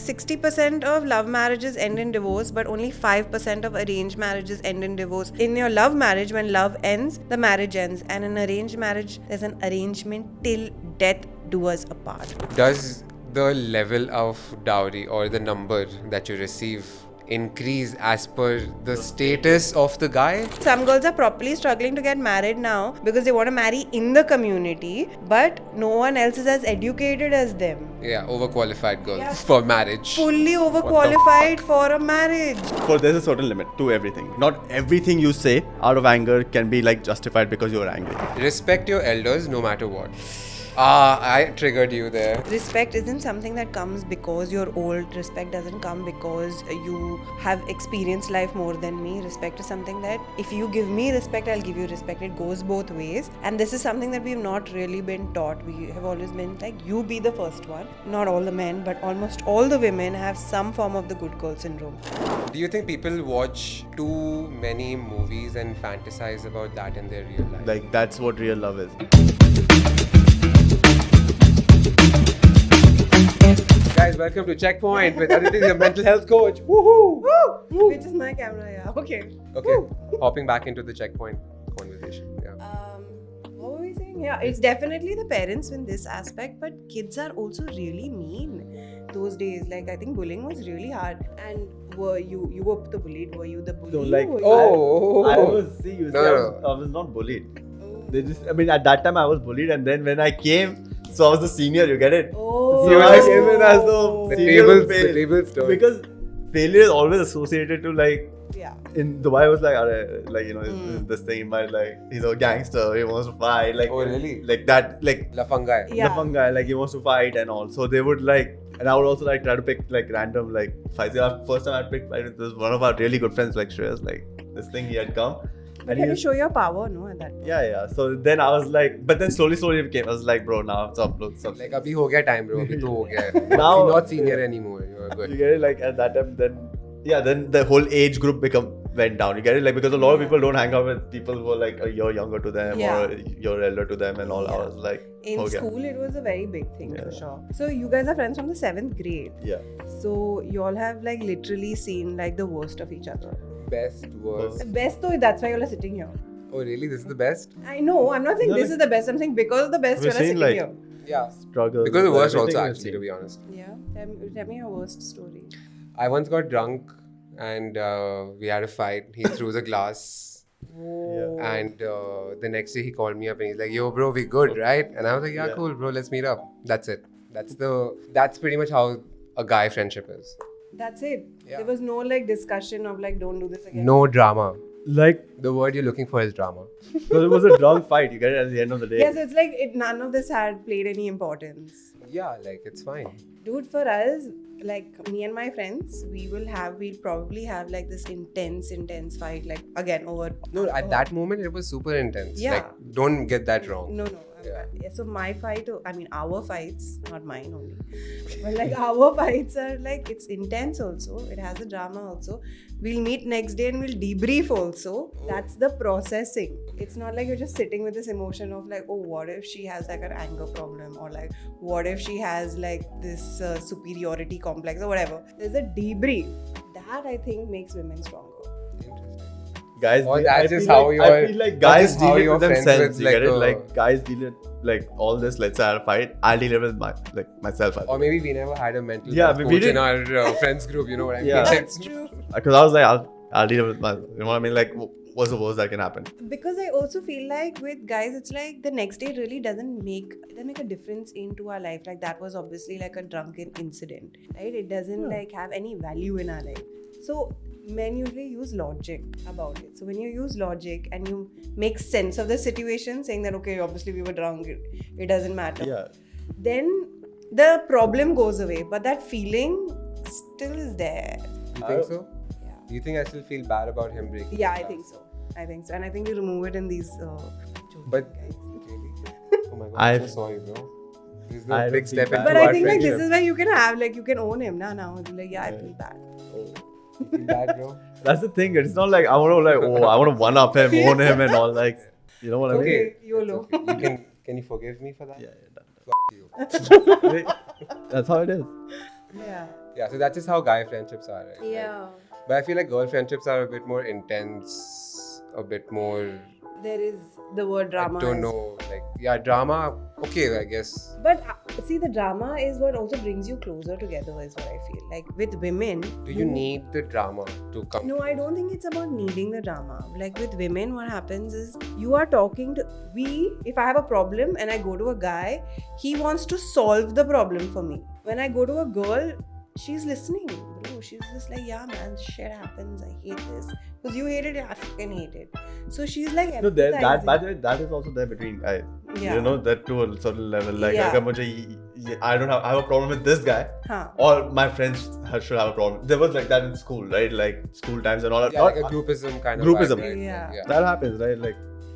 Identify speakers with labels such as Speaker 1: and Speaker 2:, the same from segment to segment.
Speaker 1: 60% of love marriages end in divorce, but only 5% of arranged marriages end in divorce. In your love marriage, when love ends, the marriage ends. And in arranged marriage, there's an arrangement till death do us apart.
Speaker 2: Does the level of dowry or the number that you receive increase as per the status of the guy?
Speaker 1: Some girls are properly struggling to get married now because they want to marry in the community, but no one else is as educated as them.
Speaker 2: Yeah, overqualified girls for marriage.
Speaker 1: Fully overqualified for a marriage.
Speaker 3: For there's a certain limit to everything. Not everything you say out of anger can be like justified because you're angry.
Speaker 2: Respect your elders no matter what. I triggered you there.
Speaker 1: Respect isn't something that comes because you're old. Respect doesn't come because you have experienced life more than me. Respect is something that if you give me respect, I'll give you respect. It goes both ways. And this is something that we've not really been taught. We have always been like, you be the first one. Not all the men, but almost all the women have some form of the good girl syndrome.
Speaker 2: Do you think people watch too many movies and fantasize about that in their real life?
Speaker 3: Like that's what real love is.
Speaker 2: Guys, welcome to Checkpoint with Aditi, your mental health coach. Woohoo!
Speaker 1: Woo! Which is my camera, yeah. Okay.
Speaker 2: Okay, hopping back into the Checkpoint conversation. Yeah.
Speaker 1: What were we saying? Yeah, it's definitely the parents in this aspect, but kids are also really mean those days. Like, I think bullying was really hard. And were you were the bullied? Were you the bully?
Speaker 3: So like,
Speaker 1: Were you-
Speaker 3: I was
Speaker 2: No.
Speaker 3: I was not bullied. They just, I mean, at that time I was bullied, and then when I came, so I was the senior. You get it?
Speaker 1: Oh.
Speaker 3: So I came in as the senior who
Speaker 2: the
Speaker 3: failed.
Speaker 2: tables turn.
Speaker 3: Because failure is always associated to like.
Speaker 1: Yeah.
Speaker 3: In Dubai, I was like, you know, this thing, but like, he's a gangster, he wants to fight, like,
Speaker 2: Oh, really?
Speaker 3: like that, like,
Speaker 2: Lafangai.
Speaker 1: Yeah.
Speaker 3: the fun guy, like, he wants to fight and all. So they would like, and I would also like try to pick like random like fights. First time I picked fight with this one of our really good friends, like Shreyas, like this thing he had come.
Speaker 1: But you had to show your power, no, at that point.
Speaker 3: Yeah. So then I was like, but then slowly it became. I was like, bro, now it's up.
Speaker 2: Like, abhi ho gaya time, bro. Abhi to ho gaya.
Speaker 3: Now-
Speaker 2: You're not senior anymore. You're
Speaker 3: You
Speaker 2: good.
Speaker 3: get it? Like at that time, then the whole age group went down. You get it? Like because a lot of people don't hang out with people who are like a year younger to them or you're elder to them and all. I was like,
Speaker 1: In
Speaker 3: okay.
Speaker 1: school, it was a very big thing for
Speaker 3: Yeah.
Speaker 1: sure. So you guys are friends from the 7th grade.
Speaker 3: Yeah.
Speaker 1: So you all have like literally seen like the worst of each other.
Speaker 2: Best, worst.
Speaker 1: The best though, that's why you all are sitting here.
Speaker 2: Oh, really? This is the best?
Speaker 1: I know, I'm not saying
Speaker 3: No,
Speaker 1: this
Speaker 3: like-
Speaker 1: is the best. I'm saying because of the best,
Speaker 3: We've
Speaker 1: you all are
Speaker 3: seen,
Speaker 1: sitting
Speaker 3: like-
Speaker 1: here.
Speaker 2: Yeah.
Speaker 3: Struggle.
Speaker 2: Because the worst also,
Speaker 3: everything we've
Speaker 2: actually,
Speaker 3: seen.
Speaker 2: to be honest.
Speaker 1: Yeah, tell me your worst story.
Speaker 2: I once got drunk and we had a fight. He threw the glass.
Speaker 3: Yeah.
Speaker 2: And the next day he called me up and he's like, yo, bro, we good, right? And I was like, yeah,
Speaker 3: Yeah.
Speaker 2: cool, bro, let's meet up. That's it. That's pretty much how a guy friendship is.
Speaker 1: That's it.
Speaker 2: Yeah.
Speaker 1: There was no like discussion of like don't do this again.
Speaker 2: No drama.
Speaker 3: Like,
Speaker 2: The word you're looking for is drama.
Speaker 3: so it was a drunk fight. You get it at the end of the day.
Speaker 1: Yes, it's like none of this had played any importance.
Speaker 2: Yeah, like it's fine.
Speaker 1: Dude, for us, like me and my friends, we'll probably have like this intense fight, like again over.
Speaker 2: No, at that moment it was super intense.
Speaker 1: Yeah.
Speaker 2: Like, don't get that wrong.
Speaker 1: No.
Speaker 2: Yeah.
Speaker 1: So my fight, I mean our fights, not mine only, but like our fights are like it's intense also. It has a drama also. We'll meet next day and we'll debrief also. That's the processing. It's not like you're just sitting with this emotion of like, oh, what if she has like an anger problem, or like, what if she has like this superiority complex or whatever. There's a debrief. That I think makes women stronger.
Speaker 3: Guys,
Speaker 2: Or
Speaker 3: I
Speaker 2: that's
Speaker 3: feel
Speaker 2: just how
Speaker 3: like-
Speaker 2: you
Speaker 3: I
Speaker 2: are-
Speaker 3: feel like
Speaker 2: that's
Speaker 3: guys
Speaker 2: just
Speaker 3: deal
Speaker 2: how
Speaker 3: it
Speaker 2: you're
Speaker 3: with
Speaker 2: friends
Speaker 3: themselves.
Speaker 2: with,
Speaker 3: You
Speaker 2: like,
Speaker 3: get it?
Speaker 2: a-
Speaker 3: Like guys deal it like all this. Let's say I had a fight. I'll deal it with myself.
Speaker 2: Or maybe we never had a mental
Speaker 3: Yeah,
Speaker 2: health
Speaker 3: we
Speaker 2: coach in
Speaker 3: didn't.
Speaker 2: our friends group, you know what I mean?
Speaker 3: Yeah.
Speaker 1: That's true.
Speaker 3: Because I was like, I'll deal it with myself. You know what I mean? Like, what's the worst that can happen?
Speaker 1: Because I also feel like with guys, it's like the next day really doesn't make a difference into our life. Like that was obviously like a drunken incident, right? It doesn't like have any value in our life. So men usually use logic about it. So when you use logic and you make sense of the situation, saying that okay, obviously we were drunk, it doesn't matter.
Speaker 3: Yeah.
Speaker 1: Then the problem goes away, but that feeling still is there.
Speaker 2: You think so?
Speaker 1: Yeah.
Speaker 2: Do you think I still feel bad about him breaking?
Speaker 1: Yeah,
Speaker 2: the
Speaker 1: I
Speaker 2: glass?
Speaker 1: think so. And I think you remove it in these.
Speaker 2: But
Speaker 1: guys.
Speaker 2: really? Oh my god,
Speaker 3: I-
Speaker 2: I'm so sorry, bro. This is
Speaker 3: I
Speaker 2: a
Speaker 3: don't
Speaker 2: big
Speaker 3: feel
Speaker 2: step
Speaker 3: bad.
Speaker 2: into
Speaker 1: But
Speaker 2: our
Speaker 1: I think like
Speaker 2: friendship.
Speaker 1: this is where you can have like you can own him now. Like yeah, I feel bad.
Speaker 2: You feel bad, bro?
Speaker 3: That's the thing. It's not like I want to like I want to one up him, own him, and all like you know what I mean?
Speaker 2: Okay.
Speaker 1: YOLO.
Speaker 2: It's okay. Can you forgive me for that?
Speaker 3: Yeah,
Speaker 2: Fuck you.
Speaker 3: That's how it is.
Speaker 1: Yeah.
Speaker 2: Yeah, so that's just how guy friendships are, right?
Speaker 1: Yeah.
Speaker 2: But I feel like girl friendships are a bit more intense, a bit more.
Speaker 1: There is the word drama.
Speaker 2: I don't know. Like, yeah, drama. Okay, I guess.
Speaker 1: But see, the drama is what also brings you closer together, is what I feel. Like with women.
Speaker 2: Do you need the drama to come?
Speaker 1: No, I don't think it's about needing the drama. Like with women, what happens is you are talking to if I have a problem and I go to a guy, he wants to solve the problem for me. When I go to a girl, she's listening, bro. She's just like, yeah, man, shit happens. I hate this. Because you hate it, I fucking hate it. So she's like,
Speaker 3: No, that is also there between guys.
Speaker 1: Yeah.
Speaker 3: You know, that to a certain level. Like,
Speaker 1: Yeah.
Speaker 3: I have a problem with this guy,
Speaker 1: Huh.
Speaker 3: or my friends should have a problem. There was like that in school, right? Like school times and all that.
Speaker 2: Yeah, like a groupism kind of
Speaker 3: Groupism.
Speaker 2: vibe, right?
Speaker 1: Yeah.
Speaker 3: That happens, right? Like,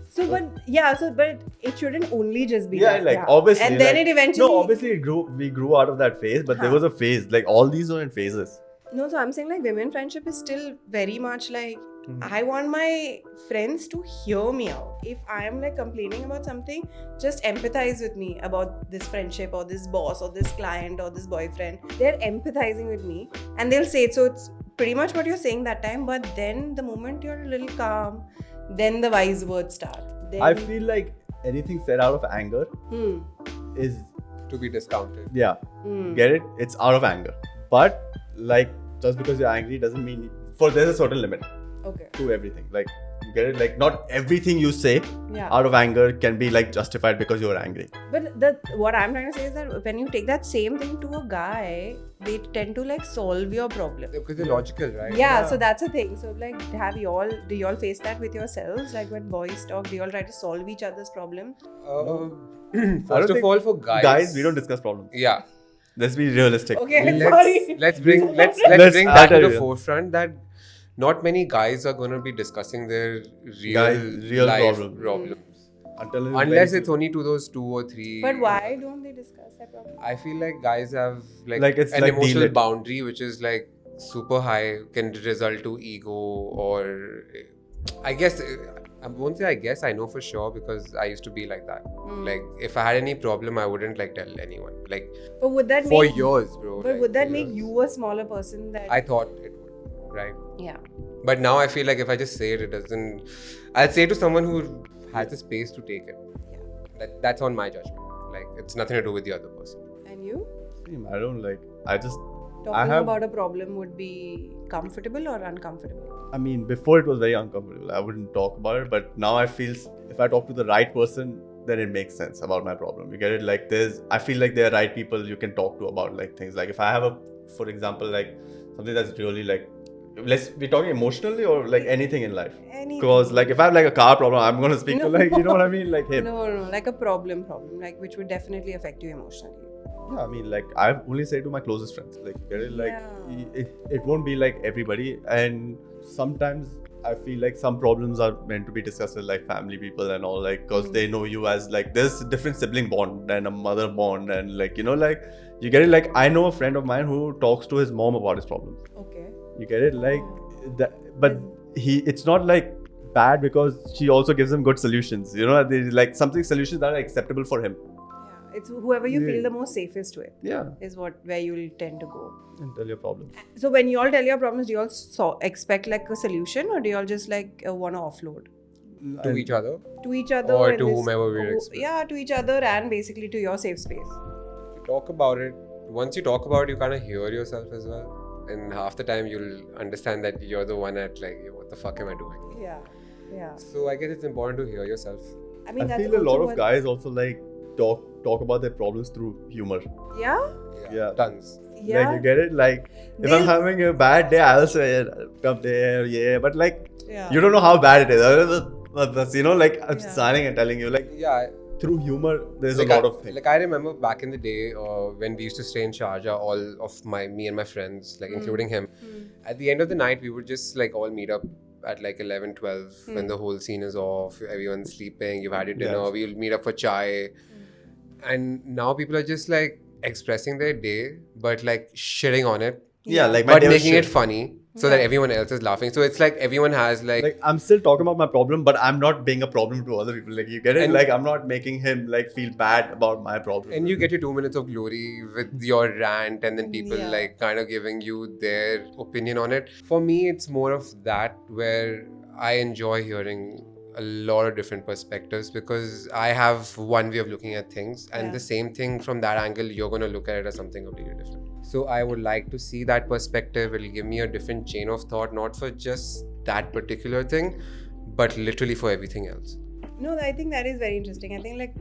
Speaker 1: So, but it shouldn't only just be
Speaker 3: yeah,
Speaker 1: that.
Speaker 3: like obviously.
Speaker 1: And then
Speaker 3: like,
Speaker 1: it eventually.
Speaker 3: No, obviously we grew out of that phase, but there was a phase. Like all these are in phases.
Speaker 1: No, so I'm saying like women friendship is still very much like I want my friends to hear me out. If I'm like complaining about something, just empathize with me about this friendship or this boss or this client or this boyfriend. They're empathizing with me and they'll say it. So it's pretty much what you're saying that time. But then the moment you're a little calm, then the wise words start. Then,
Speaker 3: I feel like anything said out of anger is
Speaker 2: To be discounted.
Speaker 3: get it? It's out of anger. But like just because you're angry doesn't mean there's a certain limit
Speaker 1: Okay.
Speaker 3: to everything. Like you get it? Like not everything you say
Speaker 1: Yeah.
Speaker 3: out of anger can be like justified because you're angry.
Speaker 1: But what I'm trying to say is that when you take that same thing to a guy, they tend to like solve your problem.
Speaker 2: Because they're logical, right?
Speaker 1: Yeah, so that's the thing. So like, do you all face that with yourselves? Like when boys talk, do you all try to solve each other's problem?
Speaker 2: First of all, for guys,
Speaker 3: we don't discuss problems.
Speaker 2: Yeah.
Speaker 3: Let's be realistic.
Speaker 1: Okay, sorry.
Speaker 2: Let's bring that
Speaker 3: I'll
Speaker 2: to
Speaker 3: tell
Speaker 2: the
Speaker 3: you.
Speaker 2: forefront that not many guys are going to be discussing their
Speaker 3: Real
Speaker 2: life
Speaker 3: problems.
Speaker 2: unless it's only to those 2 or 3.
Speaker 1: But why don't they discuss that problem?
Speaker 2: I feel like guys have
Speaker 3: Like, it's
Speaker 2: an
Speaker 3: like
Speaker 2: emotional
Speaker 3: deal it.
Speaker 2: boundary which is like super high, can result to ego, or I guess I won't say I guess, I know for sure because I used to be like that. Like if I had any problem, I wouldn't like tell anyone. Like
Speaker 1: But would that
Speaker 2: for
Speaker 1: make
Speaker 2: years, bro.
Speaker 1: But
Speaker 2: like,
Speaker 1: would that
Speaker 2: for
Speaker 1: make
Speaker 2: years.
Speaker 1: you a smaller person? That
Speaker 2: I thought it would, right?
Speaker 1: yeah.
Speaker 2: But now I feel like if I just say it, it doesn't. I'll say to someone who has the space to take it.
Speaker 1: Yeah.
Speaker 2: That's on my judgment. Like it's nothing to do with the other person.
Speaker 1: And you?
Speaker 3: I don't like.
Speaker 1: Talking about a problem would be comfortable or uncomfortable?
Speaker 3: I mean, before it was very uncomfortable. I wouldn't talk about it, but now I feel if I talk to the right person, then it makes sense about my problem. You get it? Like I feel like there are right people you can talk to about like things. Like if I have for example, like something that's really like, we're talking emotionally or like anything in life. Because like if I have like a car problem, I'm gonna speak to like, you know what I mean, like him.
Speaker 1: No, like a problem, like which would definitely affect you emotionally.
Speaker 3: Yeah, I mean, like I only say to my closest friends, like get it? Like it won't be like everybody, and sometimes I feel like some problems are meant to be discussed with like family people and all, like because they know you as like there's a different sibling bond and a mother bond, and like you know, like you get it. Like I know a friend of mine who talks to his mom about his problem.
Speaker 1: Okay.
Speaker 3: You get it? Like that, but it's not like bad because she also gives him good solutions. You know, like solutions that are acceptable for him.
Speaker 1: Yeah, it's whoever you feel the most safest with.
Speaker 3: Yeah.
Speaker 1: Is where you'll tend to go.
Speaker 3: And tell your problem.
Speaker 1: So when you all tell your problems, do you all expect like a solution, or do you all just like want to offload
Speaker 2: To each other?
Speaker 1: to each other
Speaker 2: Or
Speaker 1: in
Speaker 2: to
Speaker 1: this-
Speaker 2: whomever we're expecting.
Speaker 1: Yeah, to each other and basically to your safe space.
Speaker 2: You talk about it. Once you talk about it, you kind of hear yourself as well. And half the time you'll understand that you're the one at like, what the fuck am I doing?
Speaker 1: Yeah.
Speaker 2: So I guess it's important to hear yourself.
Speaker 1: I mean,
Speaker 3: I
Speaker 1: that's
Speaker 3: feel a
Speaker 1: also
Speaker 3: lot of
Speaker 1: what-
Speaker 3: guys also like talk about their problems through humor.
Speaker 1: Yeah.
Speaker 3: Yeah.
Speaker 2: Tons.
Speaker 1: Yeah.
Speaker 3: Like you get it? Like if I'm having a bad day, I'll say come there, yeah. But like you don't know how bad it is. That's, you know, like I'm standing and telling you, like
Speaker 2: Yeah.
Speaker 3: through humor, there's
Speaker 2: Like
Speaker 3: a lot of things.
Speaker 2: Like I remember back in the day when we used to stay in Sharjah, all of me and my friends, like including him, at the end of the night, we would just like all meet up at like 11, 12 when the whole scene is off, everyone's sleeping, you've had your dinner,
Speaker 3: Yes.
Speaker 2: we'll meet up for chai. And now people are just like expressing their day, but like shitting on it,
Speaker 3: Yeah, like my
Speaker 2: but
Speaker 3: day was
Speaker 2: making it
Speaker 3: shit.
Speaker 2: funny. so that everyone else is laughing. So it's like everyone has
Speaker 3: Like I'm still talking about my problem, but I'm not being a problem to other people. Like you get it?
Speaker 2: And-
Speaker 3: like I'm not making him like feel bad about my problem.
Speaker 2: and you get your 2 minutes of glory with your rant, and then people
Speaker 1: Yeah.
Speaker 2: like kind of giving you their opinion on it. For me, it's more of that where I enjoy hearing a lot of different perspectives because I have one way of looking at things, and
Speaker 1: Yeah.
Speaker 2: the same thing from that angle, you're going to look at it as something completely different. So I would like to see that perspective. It'll give me a different chain of thought, not for just that particular thing, but literally for everything else.
Speaker 1: No, I think that is very interesting. I think like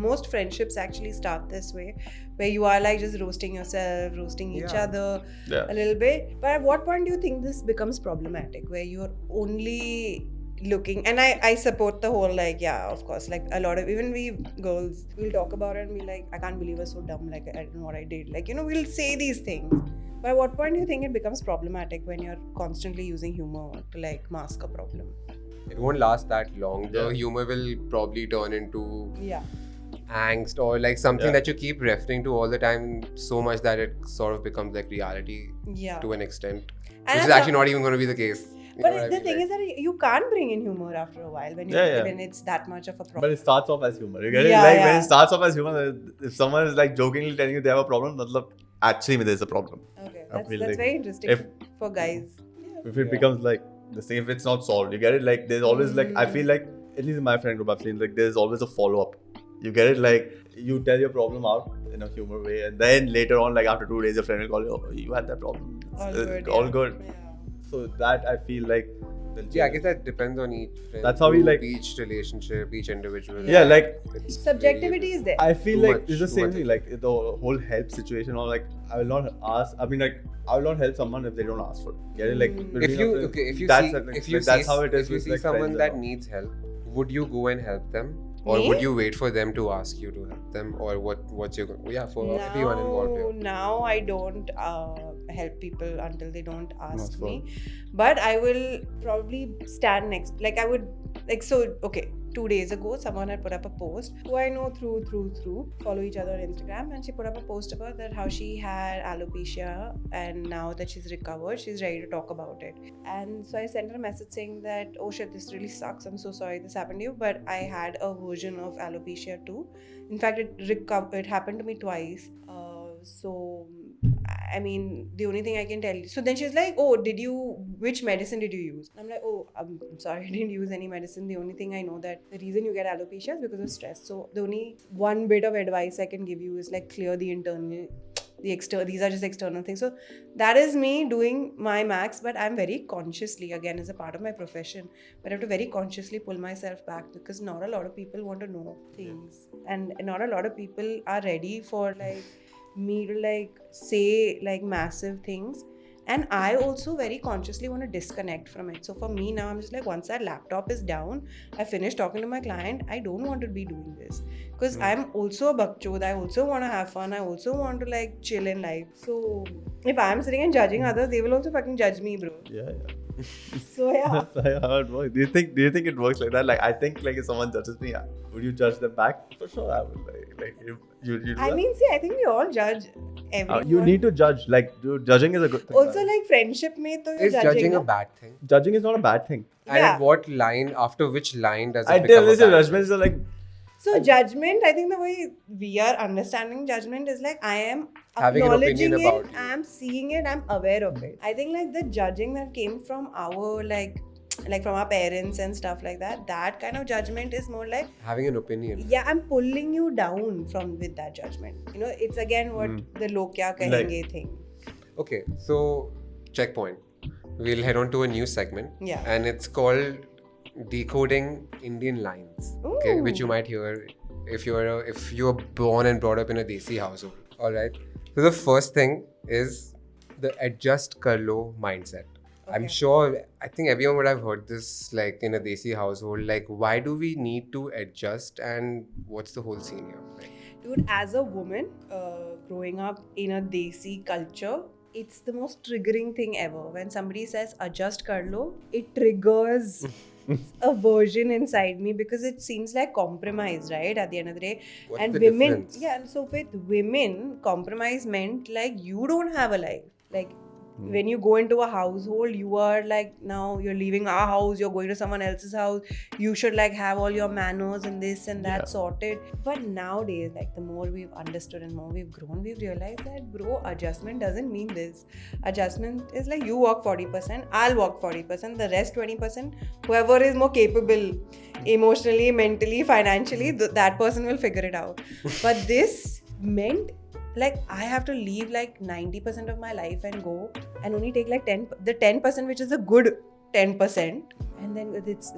Speaker 1: most friendships actually start this way, where you are like just roasting yourself, roasting each
Speaker 2: Yeah.
Speaker 1: other
Speaker 3: Yeah.
Speaker 1: a little bit. But at what point do you think this becomes problematic, where you're only looking? And I support the whole like, yeah, of course, like a lot of, even we girls, we'll talk about it and be like, I can't believe I was so dumb, like I don't know what I did, like, you know, we'll say these things. But at what point do you think it becomes problematic when you're constantly using humor to like mask a problem?
Speaker 2: It won't last that long. The
Speaker 3: Yeah.
Speaker 2: humor will probably turn into
Speaker 1: Yeah.
Speaker 2: angst or like something
Speaker 3: Yeah.
Speaker 2: that you keep referring to all the time so much that it sort of becomes like reality
Speaker 1: Yeah.
Speaker 2: to an extent.
Speaker 1: And
Speaker 2: Which is
Speaker 1: that's
Speaker 2: actually not even going to be the case. You
Speaker 1: But
Speaker 2: know what I
Speaker 1: the
Speaker 2: mean?
Speaker 1: thing is that you can't bring in humor after a while when, when it's that much of a
Speaker 3: But
Speaker 1: problem.
Speaker 3: it starts off as humor. You get
Speaker 1: Yeah,
Speaker 3: it? Like when
Speaker 1: yeah.
Speaker 3: it starts off as humor, if someone is like jokingly telling you they have a problem, matlab, actually there's a problem.
Speaker 1: Okay,
Speaker 3: I
Speaker 1: that's
Speaker 3: feel like
Speaker 1: very interesting
Speaker 3: if-
Speaker 1: for guys.
Speaker 3: If it
Speaker 2: Yeah.
Speaker 3: becomes like the same, if it's not solved, you get it? Like there's always like, I
Speaker 1: Mm.
Speaker 3: feel like, at least in my friend group I've seen, like there's always a follow up. You get it? Like you tell your problem out in a humor way, and then later on, like after 2 days, your friend will call you, oh, you had that problem.
Speaker 1: All
Speaker 3: It's,
Speaker 1: good.
Speaker 3: all
Speaker 1: yeah.
Speaker 3: good.
Speaker 1: Yeah.
Speaker 3: So that I feel like,
Speaker 2: Yeah, I guess that depends on each friend
Speaker 3: That's how we,
Speaker 2: group,
Speaker 3: like-
Speaker 2: each relationship, each individual.
Speaker 3: yeah, like
Speaker 2: It's
Speaker 1: Subjectivity
Speaker 2: really-
Speaker 1: is there.
Speaker 3: I feel
Speaker 2: Too
Speaker 3: like
Speaker 2: much,
Speaker 3: it's the
Speaker 2: too
Speaker 3: same
Speaker 2: much.
Speaker 3: thing. Like the whole help situation, or like I will not ask. I mean, like I will not help someone if they don't ask for it. Get it? Like
Speaker 1: Mm.
Speaker 3: between
Speaker 2: If you
Speaker 3: our friends,
Speaker 2: okay, if you
Speaker 3: that's
Speaker 2: see
Speaker 3: like,
Speaker 2: if you
Speaker 3: like,
Speaker 2: see
Speaker 3: that's how it is
Speaker 2: if you
Speaker 3: with,
Speaker 2: see
Speaker 3: like,
Speaker 2: someone
Speaker 3: friends
Speaker 2: that
Speaker 3: and all.
Speaker 2: needs help, would you go and help them? Or
Speaker 1: Me?
Speaker 2: would you wait for them to ask you to help them? Or what's your for everyone involved here?
Speaker 1: Now I don't help people until they don't ask
Speaker 3: That's
Speaker 1: me. But I will probably stand next. Like I would like so. Okay, 2 days ago, someone had put up a post who I know through follow each other on Instagram, and she put up a post about that how she had alopecia, and now that she's recovered, she's ready to talk about it. And so I sent her a message saying that, oh shit, this really sucks. I'm so sorry this happened to you, but I had a version of alopecia too. In fact, it happened to me twice. So I mean, the only thing I can tell you. So then she's like, oh, which medicine did you use? I'm like, oh, I'm sorry, I didn't use any medicine. The only thing I know that the reason you get alopecia is because of stress. So the only one bit of advice I can give you is like clear the internal, the external, these are just external things. So that is me doing my max, but I'm very consciously, again, as a part of my profession, but I have to very consciously pull myself back because not a lot of people want to know things. And not a lot of people are ready for like, me to like say like massive things, and I also very consciously want to disconnect from it. So for me now, I'm just like, once that laptop is down, I finish talking to my client, I don't want to be doing this because I'm also a bakchod. I also want to have fun. I also want to like chill in life. So if I'm sitting and judging others, they will also fucking judge me, bro.
Speaker 3: Yeah.
Speaker 1: So yeah.
Speaker 3: That's like how it works. Do you think it works like that? Like I think like if someone judges me, would you judge them back? For sure, I would. Like you do
Speaker 1: I
Speaker 3: that?
Speaker 1: mean, see, I think we all judge everyone.
Speaker 3: You need to judge. Like judging is a good thing.
Speaker 1: also like friendship mein to you're
Speaker 2: Is judging
Speaker 1: na?
Speaker 2: a bad thing?
Speaker 3: Judging is not a bad thing.
Speaker 2: And
Speaker 1: Yeah.
Speaker 2: at what line, after which line does it
Speaker 3: I
Speaker 2: become
Speaker 3: tell
Speaker 2: a
Speaker 3: listen,
Speaker 2: bad
Speaker 3: judgments are like
Speaker 1: So judgment, I think the way we are understanding judgment is like I am
Speaker 2: Having an
Speaker 1: acknowledging
Speaker 2: opinion about
Speaker 1: it,
Speaker 2: you.
Speaker 1: I am seeing it, I'm aware of it. I think like the judging that came from our like from our parents and stuff like that, that kind of judgment is more like,
Speaker 2: Having an opinion.
Speaker 1: yeah, I'm pulling you down from with that judgment. You know, it's again what the log kya kahenge thing.
Speaker 2: Okay, so checkpoint. We'll head on to a new segment.
Speaker 1: Yeah.
Speaker 2: And it's called Decoding Indian Lines. Okay, which you
Speaker 1: Ooh.
Speaker 2: might hear if you're born and brought up in a Desi household. Alright. So the first thing is the adjust kar lo mindset. I'm
Speaker 1: Okay.
Speaker 2: sure, I think everyone would have heard this like in a Desi household. Like, why do we need to adjust and what's the whole scene here? Like,
Speaker 1: Dude, as a woman growing up in a Desi culture, it's the most triggering thing ever. When somebody says adjust kar lo, it triggers a version inside me because it seems like compromise, right? At the end of the day.
Speaker 2: What's
Speaker 1: And
Speaker 2: the
Speaker 1: women,
Speaker 2: difference?
Speaker 1: yeah, and so with women, compromise meant like you don't have a life. Like When you go into a household, you are like, now you're leaving our house, you're going to someone else's house. You should like have all your manners and this and that sorted. But nowadays, like the more we've understood and more we've grown, we've realized that, bro, adjustment doesn't mean this. Adjustment is like you work 40%, I'll work 40%, the rest 20%, whoever is more capable emotionally, mentally, financially, that person will figure it out. But this meant like I have to leave like 90% of my life and go and only take like 10%, which is a good 10%, and then it's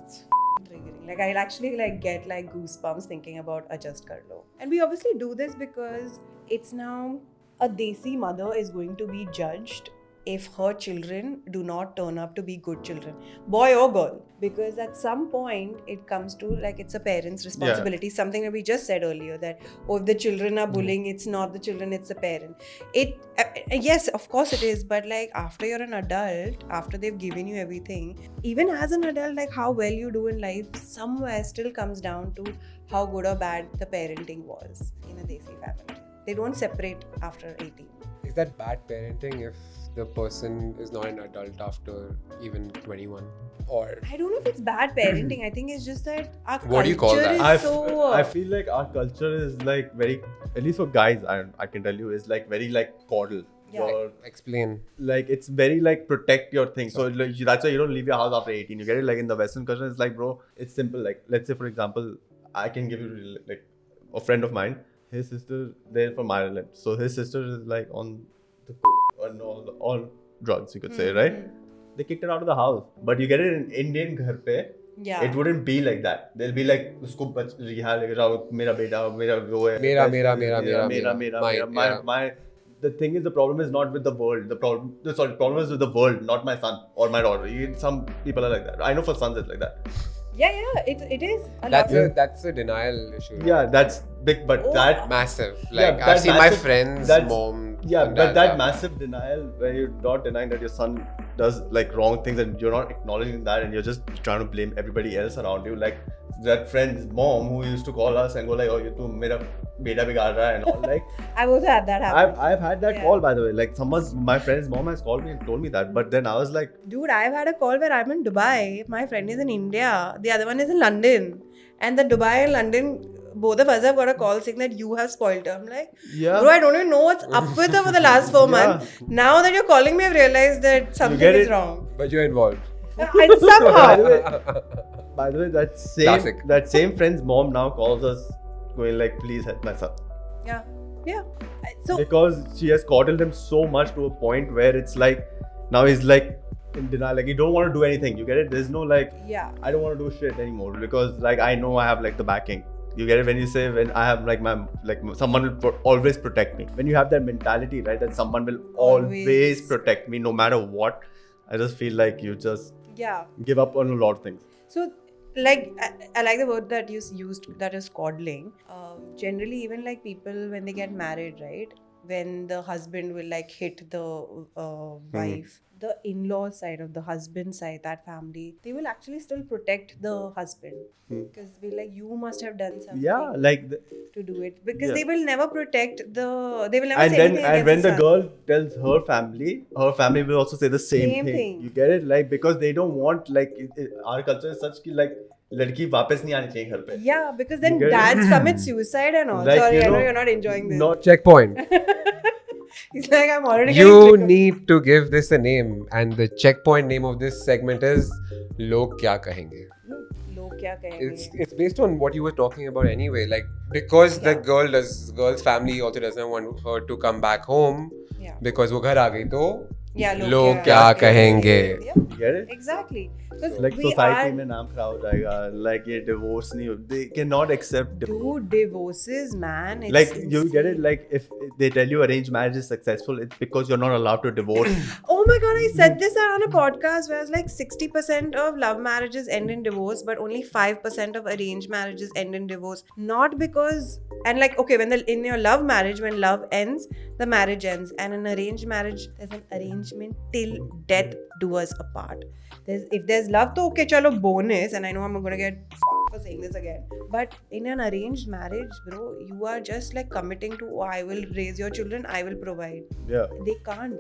Speaker 1: triggering. Like I'll actually like get like goosebumps thinking about adjust kar lo. And we obviously do this because it's now a desi mother is going to be judged if her children do not turn up to be good children, boy or girl, because at some point it comes to like it's a parent's responsibility. Something that we just said earlier, that if the children are bullying, it's not the children, it's the parent. Yes, of course it is, but like after you're an adult, after they've given you everything, even as an adult, like how well you do in life somewhere still comes down to how good or bad the parenting was in a desi family. They don't separate after 18.
Speaker 2: Is that bad parenting if the person is not an adult after even 21? Or
Speaker 1: I don't know if it's bad parenting. I think it's just that our
Speaker 2: What do you call
Speaker 1: culture
Speaker 2: that?
Speaker 1: is so...
Speaker 3: I feel like our culture is like very, at least for guys, I can tell you, is like very like coddle.
Speaker 1: Yeah.
Speaker 3: Your,
Speaker 2: explain.
Speaker 3: like it's very like protect your things. So like, that's why you don't leave your house after 18. You get it? Like in the Western culture, it's like, bro, it's simple. Like let's say for example, I can give you like a friend of mine. His sister, they're from Ireland. So his sister is like on the all drugs, you could say, right? They kicked her out of the house. But you get it in Indian ghar pe,
Speaker 1: Yeah.
Speaker 3: it wouldn't be like that. They'll be like, usko यहाँ लेके जाओ, मेरा बेटा, मेरा वो है, my. The thing is, the problem is not with the world. The problem is with the world, not my son or my daughter. Some people are like that. I know for sons it's like that.
Speaker 1: Yeah, it is.
Speaker 2: That's a denial issue.
Speaker 3: Yeah, that's big, but that
Speaker 2: Massive.
Speaker 3: Yeah,
Speaker 2: Like
Speaker 3: that
Speaker 2: I've seen my
Speaker 3: massive-
Speaker 2: friends'
Speaker 3: that's-
Speaker 2: mom.
Speaker 3: yeah,
Speaker 2: and
Speaker 3: but
Speaker 2: dad
Speaker 3: that
Speaker 2: have-
Speaker 3: massive denial where you're not denying that your son does like wrong things and you're not acknowledging that and you're just trying to blame everybody else around you, like that friend's mom who used to call us and go like, oh, you tu mera beta bigaad raha hai and all, like
Speaker 1: I've also had that happen.
Speaker 3: I've had that
Speaker 1: Yeah.
Speaker 3: call, by the way, like my friend's mom has called me and told me that, but then I was like,
Speaker 1: Dude, I've had a call where I'm in Dubai. My friend is in India. The other one is in London. And the Dubai and London, both of us have got a call saying that you have spoiled her. I'm like,
Speaker 3: yeah,
Speaker 1: bro, I don't even know what's up with her for the last 4 months. Now that you're calling me, I've realized that something
Speaker 3: get
Speaker 1: is
Speaker 3: it?
Speaker 1: wrong.
Speaker 2: But you're involved.
Speaker 1: And somehow.
Speaker 3: by the way,
Speaker 2: Classic.
Speaker 3: that same friend's mom now calls us going like, please help my son.
Speaker 1: Yeah. Yeah. So,
Speaker 3: Because she has coddled him so much to a point where it's like, now he's like in denial, like he don't want to do anything. You get it? There's no like,
Speaker 1: yeah.
Speaker 3: I don't want to do shit anymore because like I know I have like the backing. You get it? When you say when I have like someone will always protect me. When you have that mentality, right, that someone will always protect me no matter what, I just feel like you just
Speaker 1: Yeah.
Speaker 3: give up on a lot of things.
Speaker 1: So, like, I like the word that you used, that is coddling. Generally, even like people when they get married, right? When the husband will like hit the wife, the in-law side of the husband side, that family, they will actually still protect the husband because we're like, you must have done something.
Speaker 3: Yeah, like
Speaker 1: to do it because
Speaker 3: Yeah.
Speaker 1: they will never protect they will never
Speaker 3: and
Speaker 1: say
Speaker 3: then
Speaker 1: anything
Speaker 3: and
Speaker 1: against
Speaker 3: when the
Speaker 1: son.
Speaker 3: girl tells her family will also say the same thing. You get it? Like because they don't want like our culture is such ki like ladki वापस नहीं आनी चाहिए घर पे.
Speaker 1: Yeah, because then
Speaker 3: You get it?
Speaker 1: dads commit suicide and all.
Speaker 3: Like,
Speaker 1: Sorry,
Speaker 3: you
Speaker 1: I know
Speaker 3: know,
Speaker 1: you're not enjoying this.
Speaker 3: Not
Speaker 2: Checkpoint.
Speaker 1: He's like, I'm already
Speaker 2: You
Speaker 1: getting triggered.
Speaker 2: need to give this a name, and the checkpoint name of this segment is "Log Kya Kahenge."
Speaker 1: लोग क्या कहेंगे?
Speaker 2: It's based on what you were talking about anyway. Like because the girl's family also doesn't want her to come back home
Speaker 1: Yeah.
Speaker 2: because वो घर आ गई तो
Speaker 1: Yeah,
Speaker 2: लोग क्या कहेंगे?
Speaker 1: Yeah,
Speaker 3: get it?
Speaker 1: exactly. Because
Speaker 3: Like
Speaker 1: we
Speaker 3: society
Speaker 1: are,
Speaker 3: में नाम खराब हो जाएगा. Like ये divorce नहीं हो. They cannot accept divorce.
Speaker 1: dude, divorces, man. It's
Speaker 3: Like you get it?
Speaker 1: insane.
Speaker 3: Like if they tell you arranged marriage is successful, it's because you're not allowed to divorce.
Speaker 1: Oh my god, I said this on a podcast where it's like 60% of love marriages end in divorce, but only 5% of arranged marriages end in divorce. Not because, and like, okay, in your love marriage, when love ends, the marriage ends. And in arranged marriage, there's an arrangement till death do us apart. If there's love, to okay, chalo, bonus. And I know I'm gonna get for saying this again. But in an arranged marriage, bro, you are just like committing to, oh, I will raise your children, I will provide.
Speaker 3: Yeah.
Speaker 1: They can't.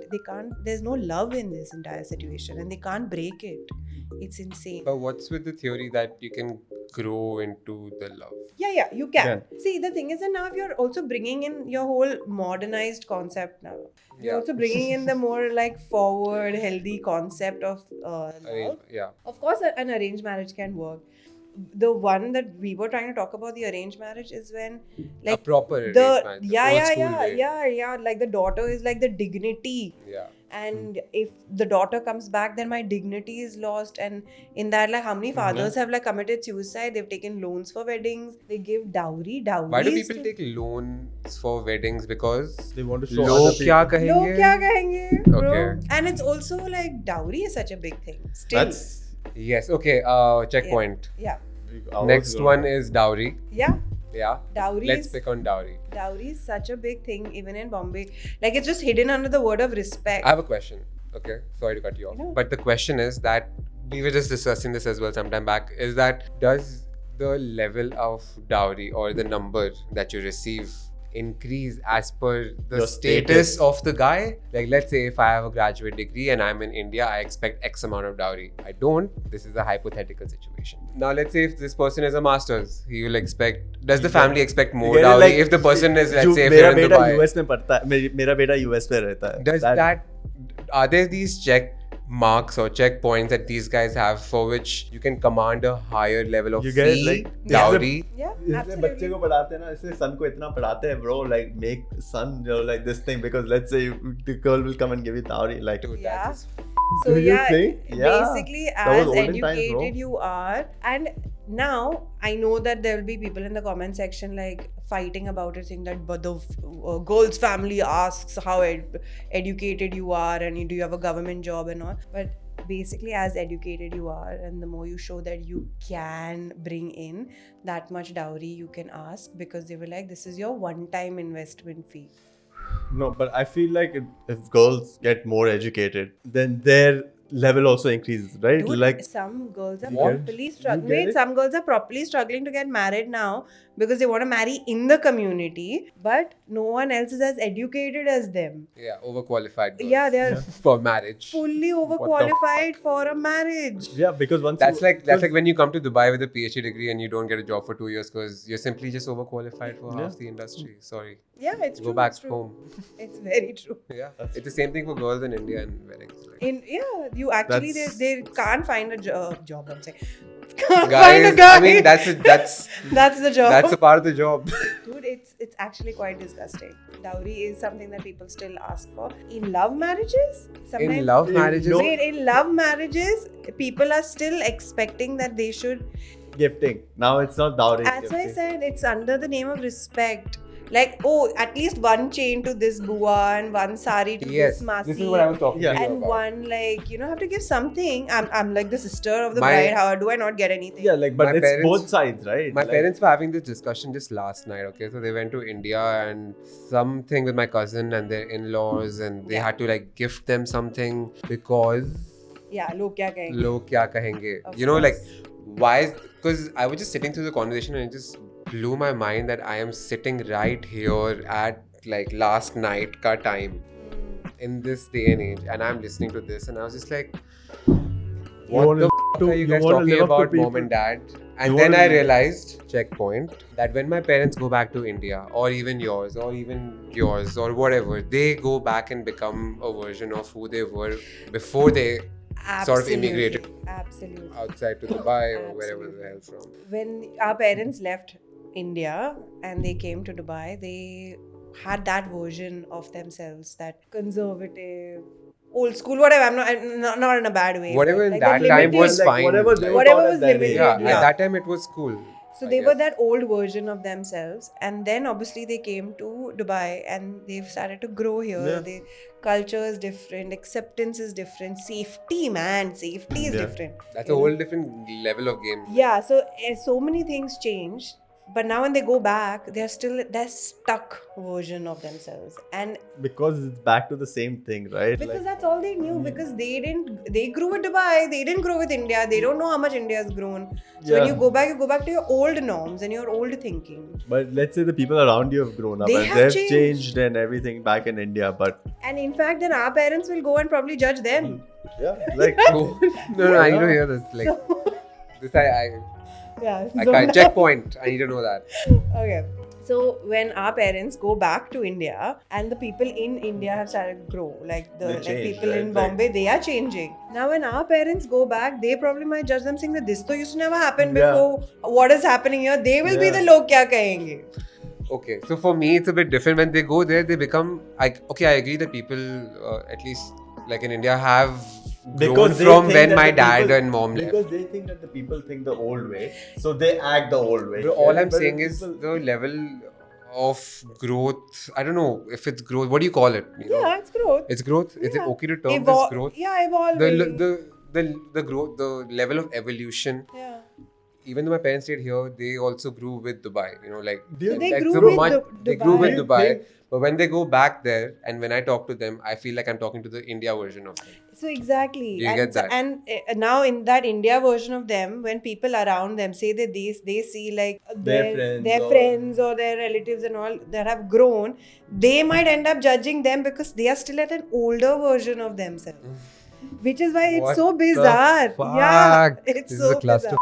Speaker 1: There's no love in this entire situation, and they can't break it. It's insane.
Speaker 2: But what's with the theory that you can grow into the love?
Speaker 1: Yeah, you can. See, the thing is that now you're also bringing in your whole modernized concept now. You're
Speaker 2: Yeah.
Speaker 1: also bringing in the more like forward, healthy concept of love.
Speaker 2: Yeah.
Speaker 1: Of course, an arranged marriage can work. The one that we were trying to talk about, the arranged marriage, is when
Speaker 2: A
Speaker 1: like
Speaker 2: proper arranged
Speaker 1: the
Speaker 2: marriage,
Speaker 1: yeah,
Speaker 2: old school way.
Speaker 1: yeah. Like the daughter is like the dignity.
Speaker 2: Yeah.
Speaker 1: And if the daughter comes back, then my dignity is lost. And in that, like, how many fathers have like committed suicide? They've taken loans for weddings. They give dowry.
Speaker 2: Why do people take loans for weddings? Because
Speaker 3: They want to show
Speaker 2: log
Speaker 3: other
Speaker 2: kya
Speaker 3: people.
Speaker 2: kahenge?
Speaker 1: Log kya kahenge, bro?
Speaker 2: Okay.
Speaker 1: And it's also like dowry is such a big thing. Still,
Speaker 3: That's
Speaker 2: Yes. Okay. Checkpoint.
Speaker 1: yeah,
Speaker 2: Next one is dowry.
Speaker 1: yeah.
Speaker 2: Yeah.
Speaker 1: Dowry
Speaker 2: Let's
Speaker 1: is
Speaker 2: pick on dowry.
Speaker 1: dowry is such a big thing even in Bombay. Like it's just hidden under the word of respect.
Speaker 2: I have a question. Okay. Sorry to cut you off.
Speaker 1: No.
Speaker 2: But the question is that we were just discussing this as well sometime back. Is that does the level of dowry or the number that you receive increase as per the
Speaker 3: Your
Speaker 2: status
Speaker 3: status.
Speaker 2: of the guy? Like, let's say if I have a graduate degree and I'm in India, I expect X amount of dowry. I don't. This is a hypothetical situation. Now, let's say if this person is a master's, he will expect. Does the family expect more
Speaker 3: You get it,
Speaker 2: dowry
Speaker 3: like,
Speaker 2: if the person is, let's say, if
Speaker 3: मेरा
Speaker 2: you're in
Speaker 3: बेटा
Speaker 2: Dubai?
Speaker 3: US में पढ़ता है मेरा बेटा US में रहता है
Speaker 2: Does that are there these check marks or checkpoints that these guys have for which you can command a higher level of
Speaker 3: You get it,
Speaker 2: fee,
Speaker 3: like,
Speaker 2: dowry?
Speaker 1: Yeah,
Speaker 3: इसलिए
Speaker 1: absolutely.
Speaker 3: बच्चे को पढ़ाते हैं ना इसलिए सन को इतना पढ़ाते हैं bro like make son you know like this thing because let's say the girl will come and give you dowry like
Speaker 2: Dude,
Speaker 1: Yeah.
Speaker 2: that is
Speaker 1: So
Speaker 3: Do you
Speaker 1: yeah,
Speaker 3: think? Yeah.
Speaker 1: basically
Speaker 3: That was
Speaker 1: as
Speaker 3: olden times, bro.
Speaker 1: educated you are, and now I know that there will be people in the comment section like fighting about it, saying that but the girl's family asks how educated you are and do you have a government job and all. But basically, as educated you are, and the more you show that you can bring in that much dowry, you can ask because they were like, this is your one-time investment fee.
Speaker 3: no but I feel like if girls get more educated then their level also increases right
Speaker 1: Dude,
Speaker 3: like
Speaker 1: some girls are
Speaker 3: You get-
Speaker 1: properly
Speaker 3: you
Speaker 1: struggling.
Speaker 3: get
Speaker 1: Wait,
Speaker 3: it?
Speaker 1: some girls are properly struggling to get married now because they want to marry in the community, but no one else is as educated as them.
Speaker 2: yeah, overqualified. girls
Speaker 1: Yeah, they are
Speaker 2: for marriage.
Speaker 1: fully overqualified for a marriage.
Speaker 3: yeah because once
Speaker 2: That's
Speaker 3: you,
Speaker 2: like when you come to Dubai with a PhD degree and you don't get a job for 2 years because you're simply just overqualified for half the industry. Sorry,
Speaker 1: Yeah, it's
Speaker 2: go
Speaker 1: true.
Speaker 2: back
Speaker 1: it's true.
Speaker 2: home.
Speaker 1: It's very true.
Speaker 2: Yeah, it's the same thing for girls in India and weddings. Like.
Speaker 1: You actually
Speaker 3: That's-
Speaker 1: they can't find a job. I'm saying can't
Speaker 2: Guys,
Speaker 1: find a guy.
Speaker 2: I mean that's
Speaker 1: that's the job.
Speaker 2: that's a part of the job.
Speaker 1: Dude, it's actually quite disgusting. Dowry is something that people still ask for. In love marriages, sometimes
Speaker 2: In love marriages,
Speaker 3: No.
Speaker 1: Wait, in love marriages, people are still expecting that they should.
Speaker 3: gifting now it's not dowry it's
Speaker 1: That's why I
Speaker 3: gifting.
Speaker 1: said it's under the name of respect. Like, oh, at least one chain to this bua and one sari to
Speaker 2: yes,
Speaker 1: this masi.
Speaker 2: this is what I was talking
Speaker 3: Yeah.
Speaker 2: to you
Speaker 1: And
Speaker 2: about.
Speaker 1: one, like, have to give something. I'm like the sister of the
Speaker 2: My-
Speaker 1: bride. How do I not get anything?
Speaker 3: yeah like but
Speaker 2: My
Speaker 3: it's
Speaker 2: parents-
Speaker 3: both sides right
Speaker 2: My
Speaker 3: Like,
Speaker 2: parents were having this discussion just last night, okay? So they went to India and something with my cousin and their in-laws and they
Speaker 1: Yeah.
Speaker 2: had to like gift them something because
Speaker 1: Yeah, log kya kahenge?
Speaker 2: log kya kahenge?
Speaker 1: Of
Speaker 2: You know, like
Speaker 1: course.
Speaker 2: why? Because I was just sitting through the conversation and it just blew my mind that I am sitting right here at like last night ka time in this day and age and I'm listening to this and I was just like, what
Speaker 3: wanna
Speaker 2: the
Speaker 3: live
Speaker 2: fuck
Speaker 3: up to-
Speaker 2: are you
Speaker 3: you
Speaker 2: guys
Speaker 3: wanna
Speaker 2: talking
Speaker 3: live up to
Speaker 2: about, mom
Speaker 3: people.
Speaker 2: and dad? And
Speaker 3: You
Speaker 2: then
Speaker 3: wanna
Speaker 2: I
Speaker 3: live-
Speaker 2: realized, checkpoint, that when my parents go back to India or even yours or even yours or whatever, they go back and become a version of who they were before they sort of immigrated
Speaker 1: Absolutely.
Speaker 2: outside to Dubai or wherever the hell from.
Speaker 1: When our parents left India and they came to Dubai, they had that version of themselves, that conservative, old school, whatever. I'm not in a bad way.
Speaker 2: Whatever
Speaker 1: but
Speaker 2: in
Speaker 1: like
Speaker 2: that
Speaker 1: the
Speaker 2: time
Speaker 1: limited-
Speaker 2: was
Speaker 3: like,
Speaker 2: fine.
Speaker 3: whatever they
Speaker 2: like-
Speaker 3: were
Speaker 1: Whatever
Speaker 3: taught
Speaker 1: was
Speaker 3: at that
Speaker 1: limited,
Speaker 3: age.
Speaker 2: yeah,
Speaker 1: yeah.
Speaker 2: at that time it was cool.
Speaker 1: So
Speaker 2: I
Speaker 1: they were
Speaker 2: guess.
Speaker 1: that old version of themselves, and then obviously they came to Dubai and they've started to grow here.
Speaker 3: Yeah.
Speaker 1: The culture is different, acceptance is different, safety, man, safety is
Speaker 3: Yeah.
Speaker 1: different.
Speaker 2: That's a whole different level of game.
Speaker 1: Yeah, so so many things change. But now when they go back, they're stuck version of themselves. And
Speaker 3: Because it's back to the same thing, right?
Speaker 1: because that's all they knew, because they grew with Dubai, they didn't grow with India, they don't know how much India has grown. So when
Speaker 3: Yeah.
Speaker 1: you go back to your old norms and your old thinking.
Speaker 3: But let's say the people around you have grown up
Speaker 1: They
Speaker 3: and
Speaker 1: have
Speaker 3: they've
Speaker 1: changed.
Speaker 3: changed and everything back in India. But
Speaker 1: And in fact, then our parents will go and probably judge them.
Speaker 3: yeah, like
Speaker 2: No, I need to hear this. Like this,
Speaker 1: Yeah.
Speaker 2: I
Speaker 1: so
Speaker 2: can't.
Speaker 1: now-
Speaker 2: Checkpoint. I need to know that.
Speaker 1: Okay. So when our parents go back to India and the people in India have started to grow, like
Speaker 3: They change,
Speaker 1: people in
Speaker 3: right?
Speaker 1: Bombay, they are changing. Now when our parents go back, they probably might judge them saying that this to used to never happen
Speaker 3: Yeah.
Speaker 1: before. What is happening here? They will be
Speaker 3: Yeah.
Speaker 1: the log kya kahenge.
Speaker 2: Okay, so for me, it's a bit different. When they go there, they become. I agree that people, at least like in India, have grown
Speaker 3: they
Speaker 2: from
Speaker 3: think
Speaker 2: when
Speaker 3: that
Speaker 2: my
Speaker 3: the
Speaker 2: dad
Speaker 3: people-
Speaker 2: and mom left.
Speaker 3: Because they think that the people think the old way, so they act the old way.
Speaker 2: But all I'm
Speaker 3: But
Speaker 2: saying is
Speaker 3: people-
Speaker 2: the level of growth. I don't know if it's growth. What do you call it? You know?
Speaker 1: Yeah, it's growth.
Speaker 2: It's growth. Is it
Speaker 1: Yeah.
Speaker 2: okay to term this growth?
Speaker 1: Yeah, evolving.
Speaker 2: The growth, the level of evolution.
Speaker 1: Yeah.
Speaker 2: Even though my parents stayed here, they also grew with Dubai. You know, like
Speaker 3: So
Speaker 1: they
Speaker 2: like
Speaker 1: grew
Speaker 2: so
Speaker 1: with
Speaker 2: much- They grew
Speaker 1: Dubai.
Speaker 2: with
Speaker 3: Do you
Speaker 2: Dubai.
Speaker 3: think-
Speaker 2: But when they go back there, and when I talk to them, I feel like I'm talking to the India version of them.
Speaker 1: So exactly.
Speaker 2: You get that?
Speaker 1: And now in that India version of them, when people around them say that they see like their
Speaker 3: friends
Speaker 1: friends or their relatives and all that have grown, they might end up judging them because they are still at an older version of themselves. Which is why it's
Speaker 2: What
Speaker 1: so
Speaker 2: the
Speaker 1: bizarre. Yeah,
Speaker 2: fuck?
Speaker 1: it's
Speaker 2: This
Speaker 1: so
Speaker 2: is a cluster.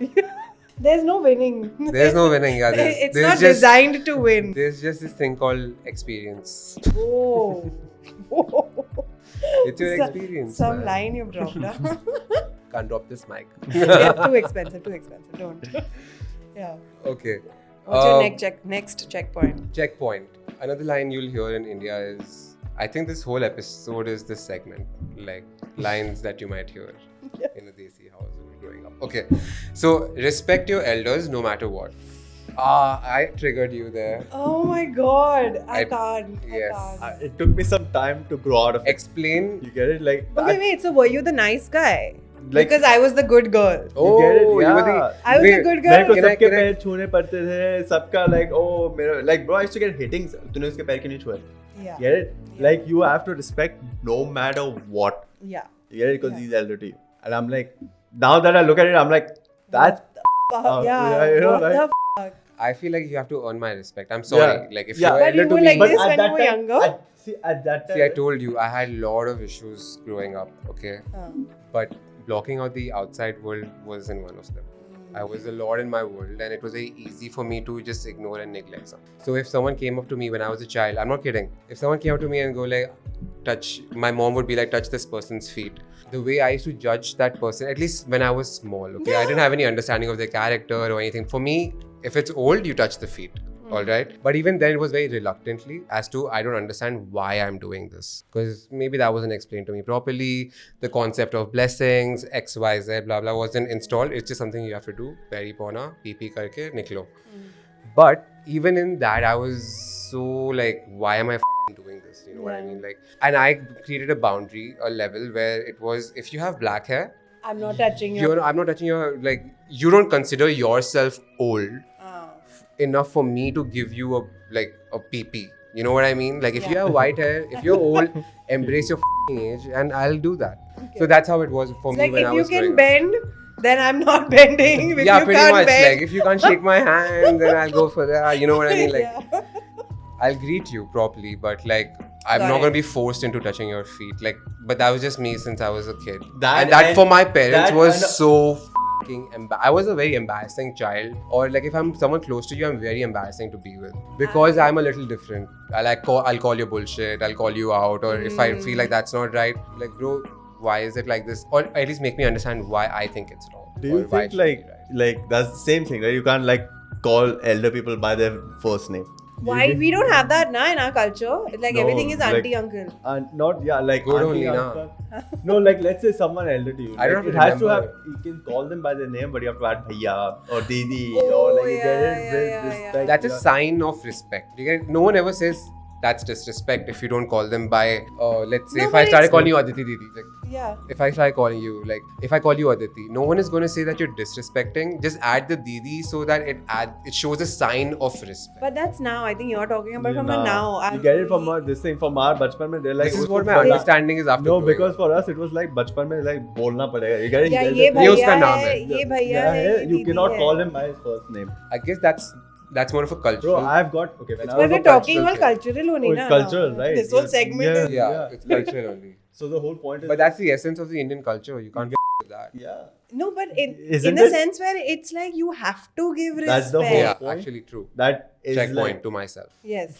Speaker 1: bizarre. There's no winning.
Speaker 2: There's no winning. Yeah,
Speaker 1: It's
Speaker 2: there's
Speaker 1: not
Speaker 2: just,
Speaker 1: designed to win.
Speaker 2: There's just this thing called experience.
Speaker 1: Oh.
Speaker 2: It's your
Speaker 1: Some-
Speaker 2: experience.
Speaker 1: Some
Speaker 2: man.
Speaker 1: line you've dropped. Huh?
Speaker 2: Can't drop this mic.
Speaker 1: Yeah, too expensive. Don't. Yeah.
Speaker 2: Okay.
Speaker 1: What's your
Speaker 2: Um,
Speaker 1: next checkpoint?
Speaker 2: Checkpoint. Another line you'll hear in India is, I think this whole episode is this segment, like lines that you might hear in a Desi household growing up. Okay, so respect your elders no matter what. I triggered you there.
Speaker 1: Oh my god, I
Speaker 2: I-
Speaker 1: can't.
Speaker 2: yes.
Speaker 1: I can't.
Speaker 3: It took me some time to grow out of it.
Speaker 2: Explain.
Speaker 3: You get it? Like,
Speaker 1: Okay, wait. So were you the nice guy?
Speaker 3: Like-
Speaker 1: Because I was the good girl.
Speaker 2: Oh,
Speaker 3: get it?
Speaker 2: you were
Speaker 3: Yeah.
Speaker 2: the.
Speaker 1: I was
Speaker 2: wait,
Speaker 1: a good
Speaker 3: मेरे को
Speaker 1: girl.
Speaker 2: Can I-
Speaker 3: सबके
Speaker 2: can I-
Speaker 3: पैर छूने पड़ते थे सबका like oh मेरा like bro I used to get hittings तूने उसके पैर क्यों नहीं छुए
Speaker 1: Yeah.
Speaker 3: get it like you have to respect no matter what
Speaker 1: Yeah.
Speaker 3: you get it because
Speaker 1: Yeah.
Speaker 3: he's elder to you and I'm like now that I look at it I'm like that's
Speaker 1: Yeah.
Speaker 3: yeah, you know,
Speaker 1: What
Speaker 3: like-
Speaker 1: the fuck?
Speaker 2: I feel like you have to earn my respect. I'm sorry.
Speaker 3: Yeah.
Speaker 2: Like if
Speaker 3: Yeah.
Speaker 2: you're
Speaker 1: But you
Speaker 2: elder to
Speaker 1: were
Speaker 2: me.
Speaker 1: like
Speaker 3: but
Speaker 1: this
Speaker 3: at
Speaker 1: when
Speaker 3: that
Speaker 1: you were
Speaker 3: time,
Speaker 1: younger?
Speaker 3: at that time
Speaker 2: See, I told you I had a lot of issues growing up. Okay, but blocking out the outside world wasn't one of them. I was a lot in my world, and it was very easy for me to just ignore and neglect some. So if someone came up to me when I was a child, I'm not kidding. If someone came up to me and go like, touch, my mom would be like, touch this person's feet. The way I used to judge that person, at least when I was small, okay, I didn't have any understanding of their character or anything. For me, if it's old, you touch the feet. All right. But even then, it was very reluctantly as to I don't understand why I'm doing this. Because maybe that wasn't explained to me properly. The concept of blessings, X, Y, Z, blah, blah, wasn't installed. It's just something you have to do. Peri pona, pee karke, niklo. But even in that, I was so like, why am I doing this? You know what I
Speaker 1: Yeah.
Speaker 2: mean? Like, and I created a boundary, a level where it was, if you have black hair,
Speaker 1: I'm not touching you.
Speaker 2: I'm not touching your, like, you don't consider yourself old enough for me to give you a PP. You know what I mean? Like if you
Speaker 1: Yeah.
Speaker 2: have white hair, if you're old, embrace your age, and I'll do that. So that's how it was for
Speaker 1: It's
Speaker 2: me
Speaker 1: like
Speaker 2: when
Speaker 1: if
Speaker 2: I
Speaker 1: you
Speaker 2: was
Speaker 1: can
Speaker 2: growing up.
Speaker 1: bend, then I'm not bending. If
Speaker 2: Yeah,
Speaker 1: you
Speaker 2: pretty
Speaker 1: can't
Speaker 2: much.
Speaker 1: bend,
Speaker 2: Like if you can't shake my hand, then I'll go for that. You know what I mean? Like
Speaker 1: yeah.
Speaker 2: I'll greet you properly, but like I'm
Speaker 1: Got
Speaker 2: not
Speaker 1: it.
Speaker 2: gonna be forced into touching your feet. Like, but that was just me since I was a kid.
Speaker 3: That-
Speaker 2: and that
Speaker 3: and
Speaker 2: for my parents
Speaker 3: that
Speaker 2: was
Speaker 3: kind of-
Speaker 2: so I was a very embarrassing child, or like if I'm someone close to you, I'm very embarrassing to be with because I'm a little different. I'll call you bullshit. I'll call you out, or if I feel like that's not right, like bro, why is it like this? Or at least make me understand why I think it's wrong.
Speaker 3: do you
Speaker 2: or why it
Speaker 3: think
Speaker 2: should be
Speaker 3: like
Speaker 2: right.
Speaker 3: like that's the same thing right you can't like call elder people by their first name
Speaker 1: Why we don't have that now in our culture? Like
Speaker 3: No,
Speaker 1: everything is
Speaker 3: like-
Speaker 1: auntie, uncle.
Speaker 3: and not like
Speaker 2: Good
Speaker 3: auntie,
Speaker 2: only,
Speaker 3: uncle. No, like let's say someone elder to you.
Speaker 2: I don't
Speaker 3: Like,
Speaker 2: have
Speaker 3: it
Speaker 2: to
Speaker 3: has to have.
Speaker 2: remember.
Speaker 3: You can call them by their name, but you have to add bhaiya or didi
Speaker 1: Oh,
Speaker 3: or like you get
Speaker 1: yeah,
Speaker 3: it
Speaker 1: yeah,
Speaker 3: with
Speaker 1: yeah,
Speaker 3: respect.
Speaker 1: yeah.
Speaker 2: That's a sign of respect. You get, no one ever says that's disrespect if you don't call them by, let's say,
Speaker 1: No,
Speaker 2: if
Speaker 1: but
Speaker 2: I started
Speaker 1: it's-
Speaker 2: calling you Aditi Didi, like,
Speaker 1: Yeah.
Speaker 2: if I try calling you, like, if I call you Aditi, no one is going to say that you're disrespecting. Just add the Didi so that it shows a sign of respect.
Speaker 1: But that's now. I think you're talking about from a
Speaker 3: Nah.
Speaker 1: now.
Speaker 3: You get it from this thing from our bachpan mein. They're like,
Speaker 2: This is
Speaker 3: "Usko
Speaker 2: what my
Speaker 3: bola."
Speaker 2: understanding is after
Speaker 3: No,
Speaker 2: growing
Speaker 3: because
Speaker 2: up.
Speaker 3: for us it was like bachpan mein like bolna padega. You get it?
Speaker 1: Yeah,
Speaker 3: You
Speaker 1: ये
Speaker 3: get it?
Speaker 2: ये
Speaker 1: भैया
Speaker 2: उसका नाम
Speaker 1: है,
Speaker 2: है।
Speaker 1: ये भैया
Speaker 3: Yeah,
Speaker 1: है,
Speaker 3: yeah,
Speaker 1: ये
Speaker 3: you
Speaker 1: दीदी
Speaker 3: cannot
Speaker 1: है.
Speaker 3: call him by his first name.
Speaker 2: I guess that's more of a culture.
Speaker 3: Bro, I've got okay. When I
Speaker 1: But
Speaker 3: was
Speaker 1: we're
Speaker 3: a
Speaker 1: talking all
Speaker 3: cultural kid-
Speaker 1: cultural only,
Speaker 3: Oh,
Speaker 1: na?
Speaker 3: cultural, right?
Speaker 1: This whole
Speaker 3: Yeah,
Speaker 1: segment
Speaker 3: yeah.
Speaker 1: is...
Speaker 2: yeah, it's cultural only.
Speaker 3: So the whole point is.
Speaker 2: But that's the essence of the Indian culture. You can't get with that.
Speaker 3: yeah.
Speaker 1: No, but in
Speaker 3: Isn't
Speaker 1: a
Speaker 3: it?
Speaker 1: sense where it's like you have to give respect.
Speaker 3: That's the whole-
Speaker 2: Yeah,
Speaker 3: point?
Speaker 2: actually true.
Speaker 3: That is
Speaker 2: Checkpoint
Speaker 3: like,
Speaker 2: to myself.
Speaker 1: Yes.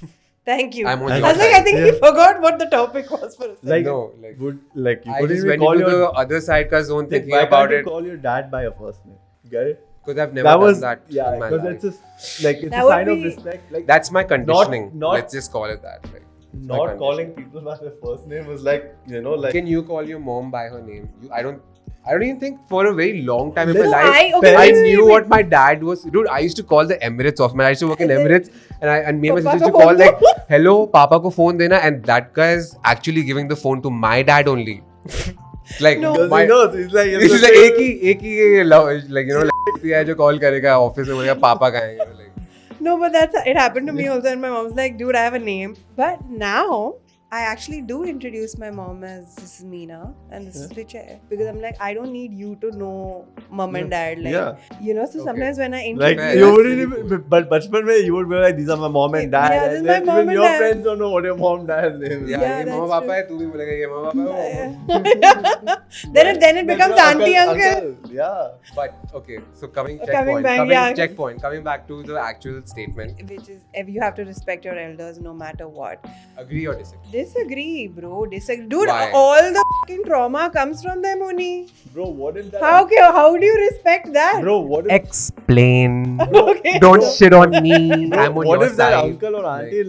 Speaker 1: Thank you.
Speaker 2: I'm on
Speaker 1: I
Speaker 2: your
Speaker 1: was like, I
Speaker 2: side.
Speaker 1: think
Speaker 3: Yeah.
Speaker 1: we forgot what the topic was for a second.
Speaker 3: like
Speaker 2: No, like-
Speaker 3: would like you
Speaker 2: I
Speaker 3: couldn't
Speaker 2: just
Speaker 3: even
Speaker 2: went
Speaker 3: call
Speaker 2: into
Speaker 3: your
Speaker 2: the other side ka zone
Speaker 3: like,
Speaker 2: thinking
Speaker 3: why
Speaker 2: about
Speaker 3: can't you
Speaker 2: it
Speaker 3: call your dad by your first name? Get it?
Speaker 2: because I've never
Speaker 3: That
Speaker 2: done
Speaker 3: was
Speaker 2: that
Speaker 3: yeah,
Speaker 2: in my
Speaker 3: because
Speaker 2: life.
Speaker 3: it's just like it's
Speaker 1: That
Speaker 3: a
Speaker 1: would
Speaker 3: sign of
Speaker 1: be-
Speaker 3: respect. Like
Speaker 2: That's my conditioning.
Speaker 3: not-
Speaker 2: Let's just call it that. Like, it's my
Speaker 3: not calling
Speaker 2: conditioning.
Speaker 3: people by their first name was like like
Speaker 2: Can you call your mom by her name? I don't even think for a very long time in my
Speaker 3: No,
Speaker 2: life
Speaker 1: okay,
Speaker 2: I
Speaker 1: wait,
Speaker 2: knew
Speaker 1: wait,
Speaker 2: what my dad was. Dude, I used to call the Emirates office. I used to work in Emirates, and me and my
Speaker 1: Papa
Speaker 2: sister used to
Speaker 1: ko
Speaker 2: call
Speaker 1: phone
Speaker 2: like, "Hello, Papa ko phone dena," and that guy is actually giving the phone to my dad only. Like
Speaker 1: No.
Speaker 3: because
Speaker 2: my,
Speaker 3: he knows it's like
Speaker 2: this is like एक ही like you know like है जो call करेगा office में बोलेगा पापा कहाँ हैं like.
Speaker 1: No, but it happened to me also, and my mom's like, dude, I have a name. But now I actually do introduce my mom as this is Meena and this is Vijay, because I'm like, I don't need you to know mom and dad, like
Speaker 3: Yeah.
Speaker 1: you know. So
Speaker 2: Okay.
Speaker 1: sometimes when I
Speaker 3: like
Speaker 1: introduce,
Speaker 3: you
Speaker 2: That's
Speaker 3: wouldn't
Speaker 2: really
Speaker 3: even, but bachpan mein you would be like these are my mom and dad.
Speaker 1: Yeah, this is
Speaker 3: and
Speaker 1: my
Speaker 3: then
Speaker 1: mom
Speaker 3: even
Speaker 1: and
Speaker 3: your
Speaker 1: dad.
Speaker 3: friends don't know what your mom and dad's name is.
Speaker 2: Yeah,
Speaker 1: Yeah,
Speaker 2: ये
Speaker 1: that's
Speaker 2: mama
Speaker 1: true.
Speaker 2: पापा है तू भी बोलेगा ये मामा पापा है वो।
Speaker 1: then it becomes
Speaker 3: That's
Speaker 1: auntie
Speaker 3: your
Speaker 1: uncle.
Speaker 3: Yeah.
Speaker 2: But okay, so coming
Speaker 1: Coming
Speaker 2: coming back to the actual statement.
Speaker 1: Which is, if you have to respect your elders no matter what.
Speaker 2: Agree or disagree?
Speaker 1: Disagree, bro. Disagree, dude.
Speaker 2: Why?
Speaker 1: All the fucking trauma comes from them only.
Speaker 3: Bro, what if that?
Speaker 1: How do you respect that?
Speaker 3: Bro, what if?
Speaker 2: Explain.
Speaker 1: Okay.
Speaker 2: Don't
Speaker 1: so-
Speaker 2: shit on me.
Speaker 3: Bro,
Speaker 2: I'm on
Speaker 3: what
Speaker 2: your
Speaker 3: if that
Speaker 2: side.
Speaker 3: uncle or auntie is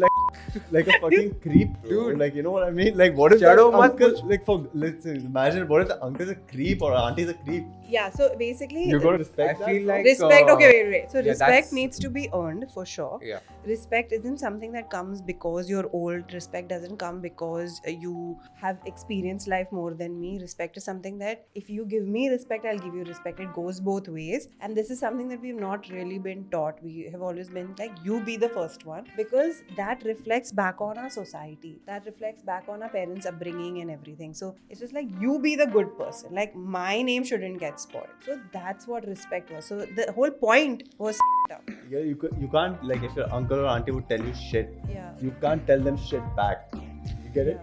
Speaker 3: like a fucking creep, bro?
Speaker 2: Dude.
Speaker 3: Like you know what I mean? Like what if that
Speaker 2: Chado mat
Speaker 3: uncle
Speaker 2: kuch-
Speaker 3: like for let's say, imagine what if the uncle is a creep or auntie is a creep?
Speaker 1: Yeah, so basically,
Speaker 3: You gotta
Speaker 2: I
Speaker 3: respect that.
Speaker 2: feel like
Speaker 1: respect. Okay, wait. So
Speaker 2: yeah,
Speaker 1: respect
Speaker 2: that's-
Speaker 1: needs to be earned for sure.
Speaker 2: Yeah.
Speaker 1: Respect isn't something that comes because you're old. Respect doesn't come because you have experienced life more than me. Respect is something that if you give me respect, I'll give you respect. It goes both ways. And this is something that we've not really been taught. We have always been like, you be the first one, because that reflects back on our society. That reflects back on our parents' upbringing and everything. So it's just like, you be the good person. Like, my name shouldn't get spoiled. So that's what respect was. So the whole point was up.
Speaker 3: Yeah, you can't like if your uncle or auntie would tell you shit,
Speaker 1: Yeah.
Speaker 3: you can't tell them shit back. You get it?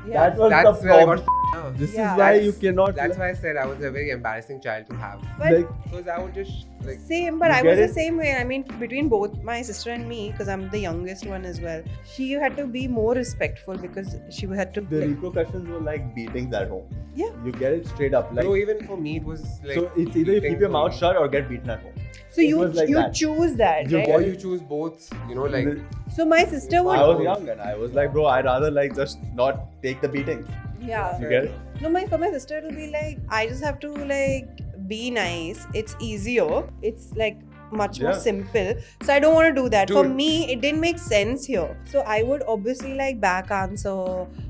Speaker 1: Yeah.
Speaker 3: That was
Speaker 2: That's
Speaker 3: the
Speaker 2: where I
Speaker 3: problem.
Speaker 2: got.
Speaker 3: This
Speaker 1: Yeah.
Speaker 3: is why
Speaker 2: That's-
Speaker 3: you cannot.
Speaker 2: That's why I said I was a very embarrassing child to have.
Speaker 1: But
Speaker 3: like
Speaker 2: Because I would just like.
Speaker 1: same, but
Speaker 3: You
Speaker 1: I
Speaker 3: get
Speaker 1: was the
Speaker 3: it?
Speaker 1: same way. I mean, between both my sister and me, because I'm the youngest one as well, she had to be more respectful because she had to.
Speaker 3: the repercussions were like beatings at home.
Speaker 1: Yeah.
Speaker 3: You get it straight up. Like
Speaker 2: Bro, even for me, it was like.
Speaker 3: so, it's either you keep your mouth shut or get beaten at home.
Speaker 1: So
Speaker 3: It
Speaker 1: you
Speaker 3: was like that.
Speaker 1: choose that,
Speaker 3: You
Speaker 1: right?
Speaker 2: Or you choose both, you know, like.
Speaker 1: So my sister would.
Speaker 3: I was young and I was like, bro, I'd rather like just not take the beating.
Speaker 1: Yeah.
Speaker 3: You get it?
Speaker 1: No, for my sister it'll be like, I just have to like be nice. It's easier. It's like much more
Speaker 3: Yeah.
Speaker 1: simple. So I don't want to do that. For
Speaker 2: Dude.
Speaker 1: me, it didn't make sense here. So I would obviously like back answer.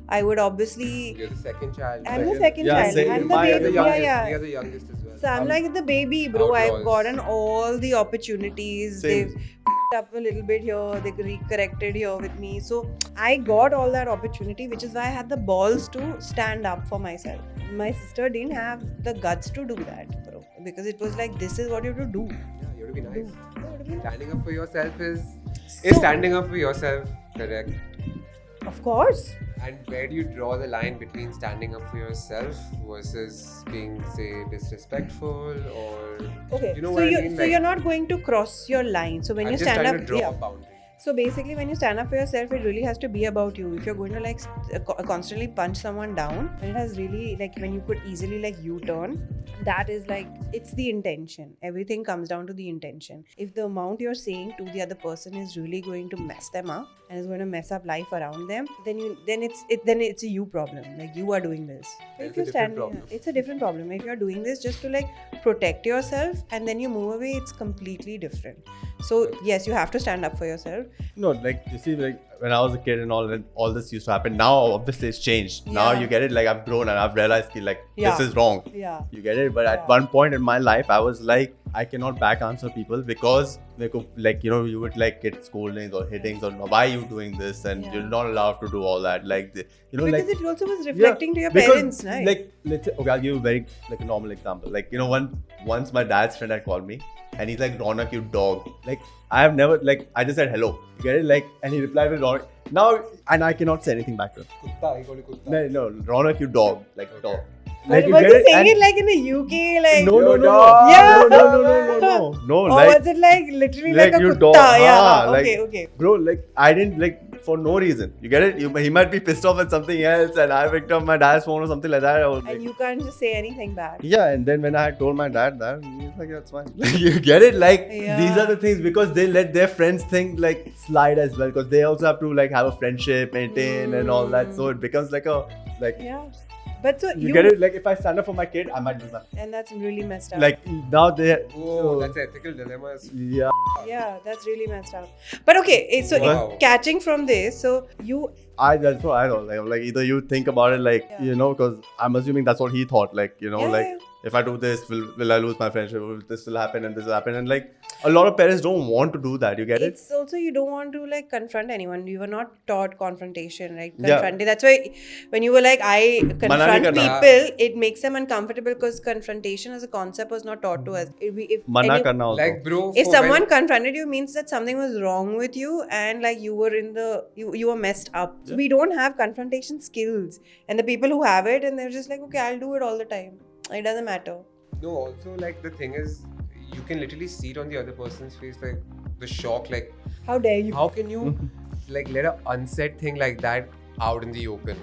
Speaker 1: I would obviously.
Speaker 2: You're the second child.
Speaker 1: I'm the second
Speaker 3: Yeah,
Speaker 1: child.
Speaker 3: same.
Speaker 1: I'm the
Speaker 3: My
Speaker 2: You're the
Speaker 1: baby.
Speaker 2: youngest.
Speaker 1: Yeah,
Speaker 2: You're the youngest as well.
Speaker 1: So I'm like the baby, bro. I've
Speaker 2: Outlaws.
Speaker 1: gotten all the opportunities.
Speaker 3: Same.
Speaker 1: They've f***ed up a little bit here. They recorrected here with me. So I got all that opportunity, which is why I had the balls to stand up for myself. My sister didn't have the guts to do that, bro. Because it was like, this is what you have to do.
Speaker 2: Yeah, you have to be nice.
Speaker 1: So,
Speaker 2: Standing up for yourself is standing up for yourself, correct?
Speaker 1: of course.
Speaker 2: And where do you draw the line between standing up for yourself versus being, say, disrespectful or
Speaker 1: Okay.
Speaker 2: you know
Speaker 1: so
Speaker 2: what I
Speaker 1: you
Speaker 2: mean?
Speaker 1: so you're not going to cross your line. So when
Speaker 2: I'm
Speaker 1: you
Speaker 2: just
Speaker 1: stand
Speaker 2: trying
Speaker 1: up,
Speaker 2: to draw
Speaker 1: yeah.
Speaker 2: a boundary.
Speaker 1: So basically, when you stand up for yourself, it really has to be about you. If you're going to like constantly punch someone down, and it has really like when you could easily like U-turn, that is like it's the intention. Everything comes down to the intention. If the amount you're saying to the other person is really going to mess them up and is going to mess up life around them, then it's a you problem. Like you are doing this.
Speaker 2: It's
Speaker 1: If
Speaker 2: a
Speaker 1: you
Speaker 2: different
Speaker 1: stand,
Speaker 2: problem.
Speaker 1: it's a different problem. If you're doing this just to like protect yourself and then you move away, it's completely different. So yes, you have to stand up for yourself.
Speaker 3: No, like you see, like when I was a kid and all this used to happen. Now obviously it's changed. Now
Speaker 1: Yeah.
Speaker 3: you get it. Like I've grown and I've realized like
Speaker 1: Yeah.
Speaker 3: this is wrong.
Speaker 1: Yeah.
Speaker 3: You get it. But at
Speaker 1: Yeah.
Speaker 3: one point in my life, I was like, I cannot back answer people because they could, like, you know, you would like get scoldings or hittings or why are you doing this and
Speaker 1: Yeah.
Speaker 3: you're not allowed to do all that. Like you know,
Speaker 1: Because
Speaker 3: like
Speaker 1: it also was reflecting to your
Speaker 3: because,
Speaker 1: parents, right?
Speaker 3: Like, let's say, okay, I'll give you a very like a normal example. Like, you know, once my dad's friend had called me and he's like, Ronak, you dog. Like, I have never, like, I just said hello. You get it? Like, and he replied with Ronak. Now, and I cannot say anything back to him.
Speaker 2: Kutta, he called you Kutta.
Speaker 3: No, Ronak, you dog. Like,
Speaker 2: Okay.
Speaker 3: dog.
Speaker 1: But
Speaker 3: you
Speaker 1: was
Speaker 3: get
Speaker 1: he saying
Speaker 3: And-
Speaker 1: it like in the UK, like?
Speaker 3: No, no, no, no.
Speaker 1: Yeah.
Speaker 3: No,
Speaker 1: Or
Speaker 3: like,
Speaker 1: was it like literally
Speaker 3: like
Speaker 1: like a
Speaker 3: you
Speaker 1: kutta?
Speaker 3: dog.
Speaker 1: Yeah.
Speaker 3: Haan, like-
Speaker 1: Okay. Okay.
Speaker 3: bro, like, I didn't, like, for no reason. You get it? He might be pissed off at something else and I picked up my dad's phone or something like that. I was like,
Speaker 1: And you can't just say anything back.
Speaker 3: yeah, and then when I had told my dad that, he's like, yeah, it's fine. You get it? Like,
Speaker 1: Yeah.
Speaker 3: these are the things because they let their friends think like slide as well because they also have to like have a friendship, maintain and all that. So it becomes like a, like,
Speaker 1: Yeah. But so
Speaker 3: you get it? Like, if I stand up for my kid, I might do that.
Speaker 1: And that's really messed up.
Speaker 3: Like, now they.
Speaker 2: Oh, that's ethical dilemmas.
Speaker 3: Yeah.
Speaker 1: Yeah, that's really messed up. But okay, so
Speaker 2: Wow.
Speaker 1: catching from this, so you
Speaker 3: That's what I thought. Like either you think about it, like,
Speaker 1: Yeah.
Speaker 3: you know, because I'm assuming that's what he thought. Like, you know,
Speaker 1: Yeah,
Speaker 3: like,
Speaker 1: yeah.
Speaker 3: if I do this, will I lose my friendship? Will this will happen and this will happen? And like, a lot of parents don't want to do that. You get it?
Speaker 1: it's also you don't want to like confront anyone. You were not taught confrontation, right?
Speaker 3: Yeah.
Speaker 1: Confronting. That's why when you were like, I confront
Speaker 3: karna.
Speaker 1: people, it makes them uncomfortable because confrontation as a concept was not taught to us. If
Speaker 3: Mana
Speaker 1: any-
Speaker 3: karna also.
Speaker 2: Like, bro,
Speaker 1: if
Speaker 2: for
Speaker 1: someone
Speaker 2: when-
Speaker 1: confronted you means that something was wrong with you and like you were in the you were messed up. So we don't have confrontation skills, and the people who have it and they're just like, okay, I'll do it all the time. It doesn't matter.
Speaker 2: No, also, like, the thing is, you can literally see it on the other person's face, like, the shock, like,
Speaker 1: How dare you?
Speaker 2: how can you, like, let an unsaid thing like that out in the open?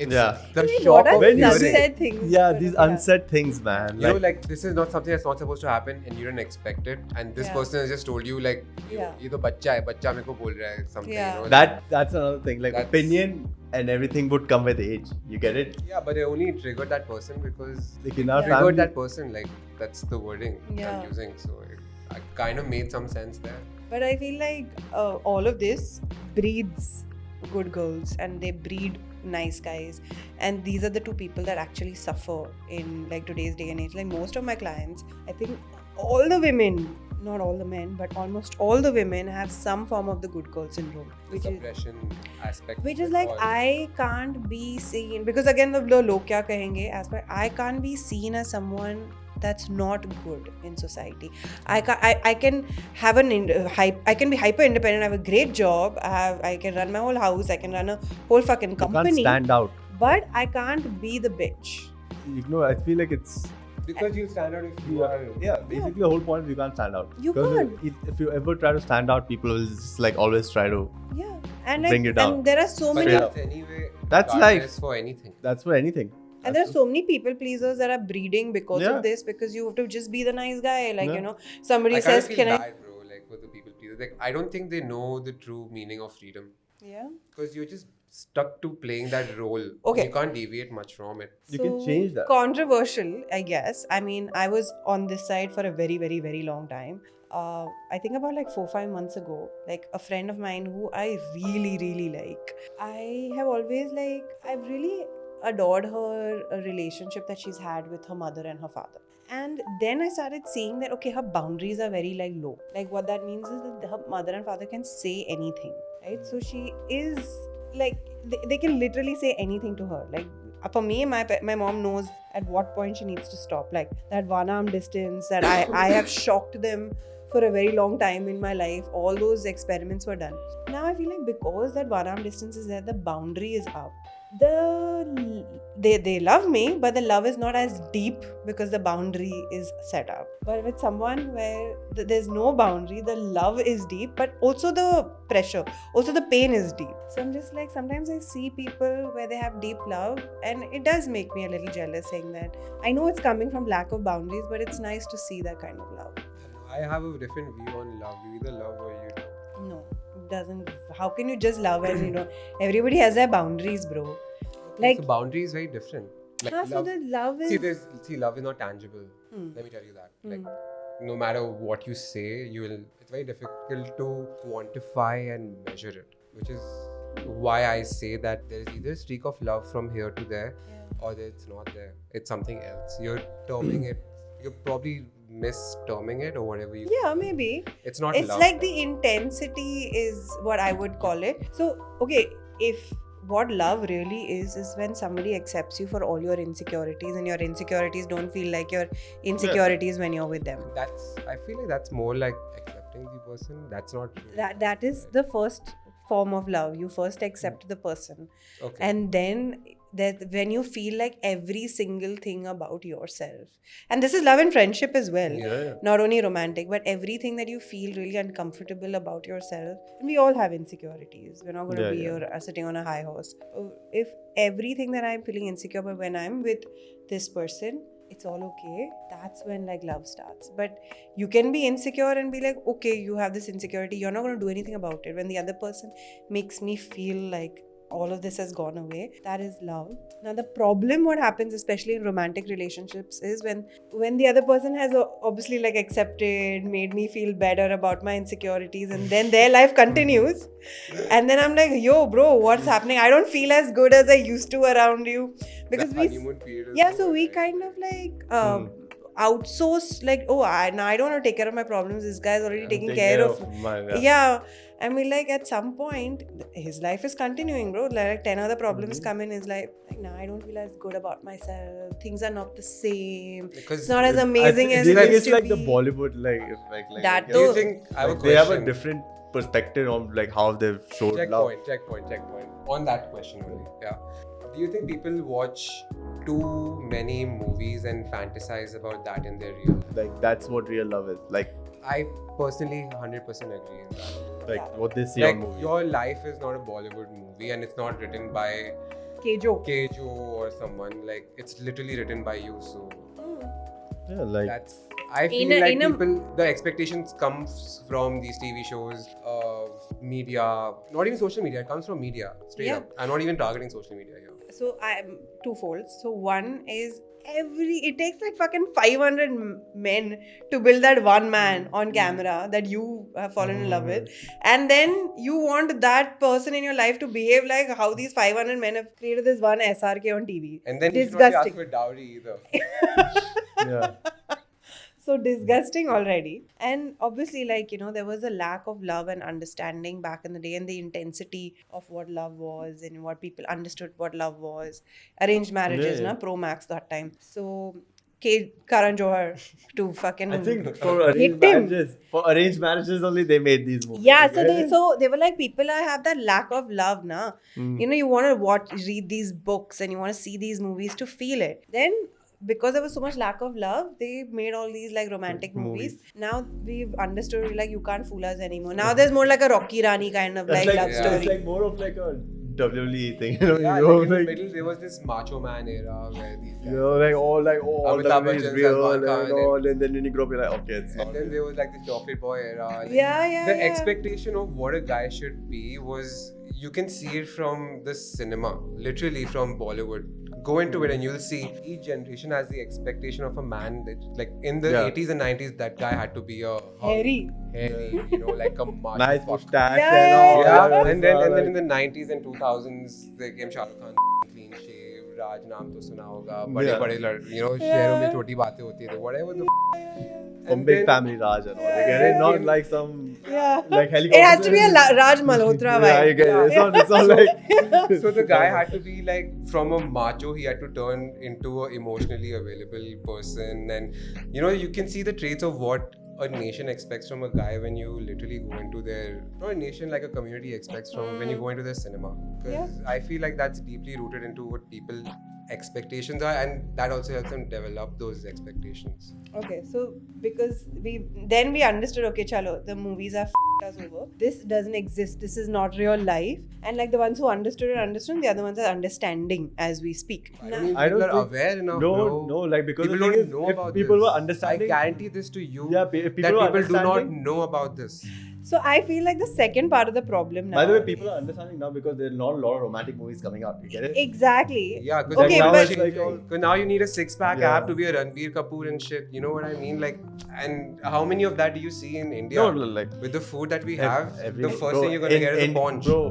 Speaker 2: It's
Speaker 3: Yeah.
Speaker 2: the
Speaker 1: I mean,
Speaker 2: shock
Speaker 1: what are
Speaker 2: of
Speaker 3: when
Speaker 1: these
Speaker 3: you
Speaker 2: hearing.
Speaker 1: unsaid things?
Speaker 3: Yeah,
Speaker 1: But
Speaker 3: these unsaid things, man.
Speaker 2: You know, like, this is not something that's not supposed to happen and you didn't expect it. And this
Speaker 1: Yeah.
Speaker 2: person has just told you, like,
Speaker 1: Yeah.
Speaker 2: ये तो बच्चा है, बच्चा मेरे को बोल रहा है, something,
Speaker 1: Yeah.
Speaker 2: you know.
Speaker 3: that's another thing. Like,
Speaker 2: That's-
Speaker 3: opinion and everything would come with age. You get it?
Speaker 2: Yeah, but they only triggered that person because
Speaker 3: Like, in our
Speaker 1: Yeah.
Speaker 2: triggered
Speaker 3: family,
Speaker 2: that person, like, that's the wording
Speaker 1: Yeah.
Speaker 2: I'm using. So it kind of made some sense there.
Speaker 1: But I feel like all of this breeds good girls and they breed nice guys. And these are the two people that actually suffer in like today's day and age. Like most of my clients, I think all the women, not all the men, but almost all the women have some form of the good girl syndrome.
Speaker 2: The
Speaker 1: Which is
Speaker 2: suppression aspect.
Speaker 1: which
Speaker 2: of
Speaker 1: is
Speaker 2: it
Speaker 1: like
Speaker 2: all.
Speaker 1: I can't be seen because again the log kya kahenge as per I can't be seen as someone that's not good in society. I can have I can be hyper independent. I have a great job. I can run my whole house. I can run a whole fucking
Speaker 3: you can't
Speaker 1: company.
Speaker 3: stand out.
Speaker 1: But I can't be the bitch.
Speaker 3: You know, I feel like it's.
Speaker 2: Because you stand out if you are.
Speaker 3: Yeah, basically the whole point is you can't stand out.
Speaker 1: You
Speaker 3: Because
Speaker 1: can't.
Speaker 3: If you ever try to stand out, people will just like always try to.
Speaker 1: Yeah, and like
Speaker 3: Bring it down.
Speaker 1: and there are so
Speaker 2: But
Speaker 1: many
Speaker 3: Straight up.
Speaker 2: that's anyway.
Speaker 3: That's
Speaker 2: regardless
Speaker 3: life.
Speaker 2: for anything.
Speaker 3: That's for anything.
Speaker 1: and there are so many people pleasers that are breeding because
Speaker 3: Yeah.
Speaker 1: of this because you have to just be the nice guy. Like
Speaker 3: Yeah.
Speaker 1: you know, somebody
Speaker 2: I kind
Speaker 1: says,
Speaker 2: of feel
Speaker 1: "Can I?"
Speaker 2: bad, bro. Like for the people, please. Like I don't think they know the true meaning of freedom
Speaker 1: Yeah.
Speaker 2: because you're just stuck to playing that role.
Speaker 1: Okay.
Speaker 2: You can't deviate much from it.
Speaker 3: You can change that.
Speaker 1: Controversial, I guess. I mean, I was on this side for a very, very, very long time. I think about like 4-5 months ago, like a friend of mine who I really, really like. I have always like, I've really adored her a relationship that she's had with her mother and her father. And then I started seeing that, okay, her boundaries are very like low. Like what that means is that her mother and father can say anything, right? So she is like, they can literally say anything to her. Like for me, my mom knows at what point she needs to stop. Like that one arm distance that I have shocked them for a very long time in my life. All those experiments were done. Now I feel like because that one arm distance is there, the boundary is up. They love me, but the love is not as deep because the boundary is set up. But with someone where there's no boundary, the love is deep, but also the pressure, also the pain is deep. So I'm just like, sometimes I see people where they have deep love, and it does make me a little jealous saying that. I know it's coming from lack of boundaries, but it's nice to see that kind of love.
Speaker 2: I have a different view on love. You either love or you don't.
Speaker 1: No, it doesn't. How can you just love and you know, everybody has their boundaries, bro. Like,
Speaker 2: So boundary is very different. Like
Speaker 1: so
Speaker 2: love,
Speaker 1: the love is.
Speaker 2: love is not tangible.
Speaker 1: Hmm.
Speaker 2: Let me tell you that. Like no matter what you say, it's very difficult to quantify and measure it, which is why I say that there is either a streak of love from here to there, or it's not there. It's something else. You're terming it. You're probably misterming it or whatever you.
Speaker 1: Yeah, maybe.
Speaker 2: It's not.
Speaker 1: It's
Speaker 2: love.
Speaker 1: like the intensity is what I would call it. So, okay, if what love really is when somebody accepts you for all your insecurities, and your insecurities don't feel like your insecurities when you're with them.
Speaker 2: I feel like that's more like accepting the person. That's not.
Speaker 1: That is the first form of love. You first accept the person,
Speaker 2: Okay.
Speaker 1: and then when you feel like every single thing about yourself, and this is love and friendship as well,
Speaker 3: Yeah.
Speaker 1: not only romantic, but everything that you feel really uncomfortable about yourself. And we all have insecurities. We're not going to
Speaker 3: Yeah,
Speaker 1: be
Speaker 3: yeah.
Speaker 1: here sitting on a high horse. If everything that I'm feeling insecure about when I'm with this person, it's all okay, that's when like love starts. But you can be insecure and be like, okay, you have this insecurity, you're not going to do anything about it. When the other person makes me feel like all of this has gone away, that is love. Now the problem, what happens especially in romantic relationships, is when the other person has obviously like accepted, made me feel better about my insecurities, and then their life continues, and then I'm like, yo bro, what's happening? I don't feel as good as I used to around you, because
Speaker 2: The honeymoon period is
Speaker 1: so
Speaker 2: over,
Speaker 1: we
Speaker 2: right?
Speaker 1: kind of like outsource, like, oh, now I don't want to take care of my problems, this guy's already taking care of
Speaker 3: mine.
Speaker 1: yeah. I mean, like, at some point, his life is continuing, bro. Like, 10 other problems come in his life. Like, nah, I don't feel as good about myself. Things are not the same.
Speaker 2: Because
Speaker 1: It's not as amazing as
Speaker 3: Do
Speaker 1: it
Speaker 3: you think
Speaker 1: used
Speaker 3: it's
Speaker 1: to
Speaker 3: like the
Speaker 1: be.
Speaker 3: Bollywood,
Speaker 1: That
Speaker 3: you
Speaker 2: Do
Speaker 3: know,
Speaker 2: you
Speaker 1: too.
Speaker 2: think I have a
Speaker 3: like,
Speaker 2: question?
Speaker 3: they have a different perspective on like how they've showed love.
Speaker 2: Checkpoint. On that question only. Yeah. Do you think people watch too many movies and fantasize about that in their real life?
Speaker 3: Like that's what real love is. Like
Speaker 2: I personally 100% agree in that.
Speaker 3: what they see
Speaker 2: Like
Speaker 3: on movies.
Speaker 2: your life is not a Bollywood movie, and it's not written by
Speaker 1: Kejo.
Speaker 2: Kejo or someone. Like it's literally written by you. So
Speaker 3: Yeah, like
Speaker 2: that's. I feel
Speaker 1: In a-
Speaker 2: like
Speaker 1: in a-
Speaker 2: people, the expectations comes from these TV shows, media, not even social media. It comes from media, straight
Speaker 1: Yeah.
Speaker 2: up. I'm not even targeting social media here.
Speaker 1: So I'm twofold. So one is it takes like fucking 500 men to build that one man on camera that you have fallen in love with, and then you want that person in your life to behave like how these 500 men have created this one SRK on TV.
Speaker 2: And then you should not be
Speaker 1: Disgusting.
Speaker 2: asked for dowry either.
Speaker 3: yeah.
Speaker 1: So disgusting already. And obviously, like, there was a lack of love and understanding back in the day, and the intensity of what love was and what people understood what love was. Arranged marriages,
Speaker 3: Yeah.
Speaker 1: Pro Max that time. So Karan Johar to fucking
Speaker 3: I think for arranged
Speaker 1: him.
Speaker 3: marriages only they made these movies.
Speaker 1: Yeah,
Speaker 3: okay?
Speaker 1: so they were like, people have that lack of love now. You want to read these books and you want to see these movies to feel it. Then because there was so much lack of love, they made all these like romantic movies. Now we've understood like you can't fool us anymore. Now there's more like a Rocky Rani kind of
Speaker 3: That's
Speaker 1: like love
Speaker 2: yeah.
Speaker 1: story.
Speaker 3: It's like more of like a WWE thing. You know,
Speaker 2: Yeah,
Speaker 3: you know,
Speaker 2: like in the
Speaker 3: like,
Speaker 2: middle there was this macho man era where these guys.
Speaker 3: you know, like all
Speaker 2: Amitabh
Speaker 3: WWE is
Speaker 2: Bachchan,
Speaker 3: real
Speaker 2: Salman
Speaker 3: and
Speaker 2: Khan,
Speaker 3: all, and then when you grow up, you're like, okay, it's not.
Speaker 2: And then there was like the chocolate boy era. Like,
Speaker 1: Yeah.
Speaker 2: The expectation of what a guy should be was, you can see it from the cinema, literally from Bollywood. Go into it and you'll see each generation has the expectation of a man that, like in the
Speaker 3: Yeah.
Speaker 2: 80s and 90s, that guy had to be a
Speaker 1: Hairy.
Speaker 2: like a macho
Speaker 3: Nice
Speaker 2: fuck.
Speaker 3: mustache
Speaker 1: Yeah,
Speaker 3: and all.
Speaker 2: Yeah,
Speaker 3: that
Speaker 2: and then
Speaker 3: stuff,
Speaker 2: in the 90s and 2000s, there came Shah Rukh Khan, clean shave, Raj naam to suna hoga, bade शहरों में छोटी बातें होती थी, whatever the
Speaker 3: From big family Raj and all. You get it? Not like some
Speaker 1: Yeah.
Speaker 3: like helicopter.
Speaker 1: It has to be a Raj Malhotra vibe.
Speaker 3: Yeah, you get it. It's not like.
Speaker 2: So the guy had to be like, from a macho, he had to turn into an emotionally available person, and you can see the traits of what a nation expects from a guy when you literally go into their, not a nation, like a community expects from when you go into their cinema. Because I feel like that's deeply rooted into what people expectations are, and that also helps them develop those expectations.
Speaker 1: Okay, so because we understood, okay, chalo, the movies are us over. This doesn't exist. This is not real life. And like the ones who understood, the other ones are understanding as we speak.
Speaker 2: I don't think
Speaker 3: I don't
Speaker 2: people are
Speaker 3: think-
Speaker 2: aware enough.
Speaker 3: No,
Speaker 2: bro.
Speaker 3: no, like because
Speaker 2: people
Speaker 3: the thing
Speaker 2: don't
Speaker 3: is,
Speaker 2: know
Speaker 3: if
Speaker 2: about
Speaker 3: people
Speaker 2: this.
Speaker 3: were understanding.
Speaker 2: I guarantee this to you.
Speaker 3: Yeah, if people
Speaker 2: that
Speaker 3: were
Speaker 2: people do not
Speaker 3: understanding-
Speaker 2: know about this.
Speaker 1: So I feel like the second part of the problem now.
Speaker 3: By the way, people are understanding now because there are not a lot of romantic movies coming out. You get it?
Speaker 1: Exactly.
Speaker 2: Yeah, because
Speaker 1: Okay,
Speaker 3: now
Speaker 1: but
Speaker 3: it's like all-
Speaker 2: now you need a six-pack
Speaker 3: Yeah.
Speaker 2: app to be a Ranbir Kapoor and shit. You know what I mean? Like, and how many of that do you see in India?
Speaker 3: No, like
Speaker 2: With the food that we have,
Speaker 3: every-
Speaker 2: the first
Speaker 3: bro,
Speaker 2: thing you're gonna get is a
Speaker 3: in,
Speaker 2: paunch.
Speaker 3: Bro,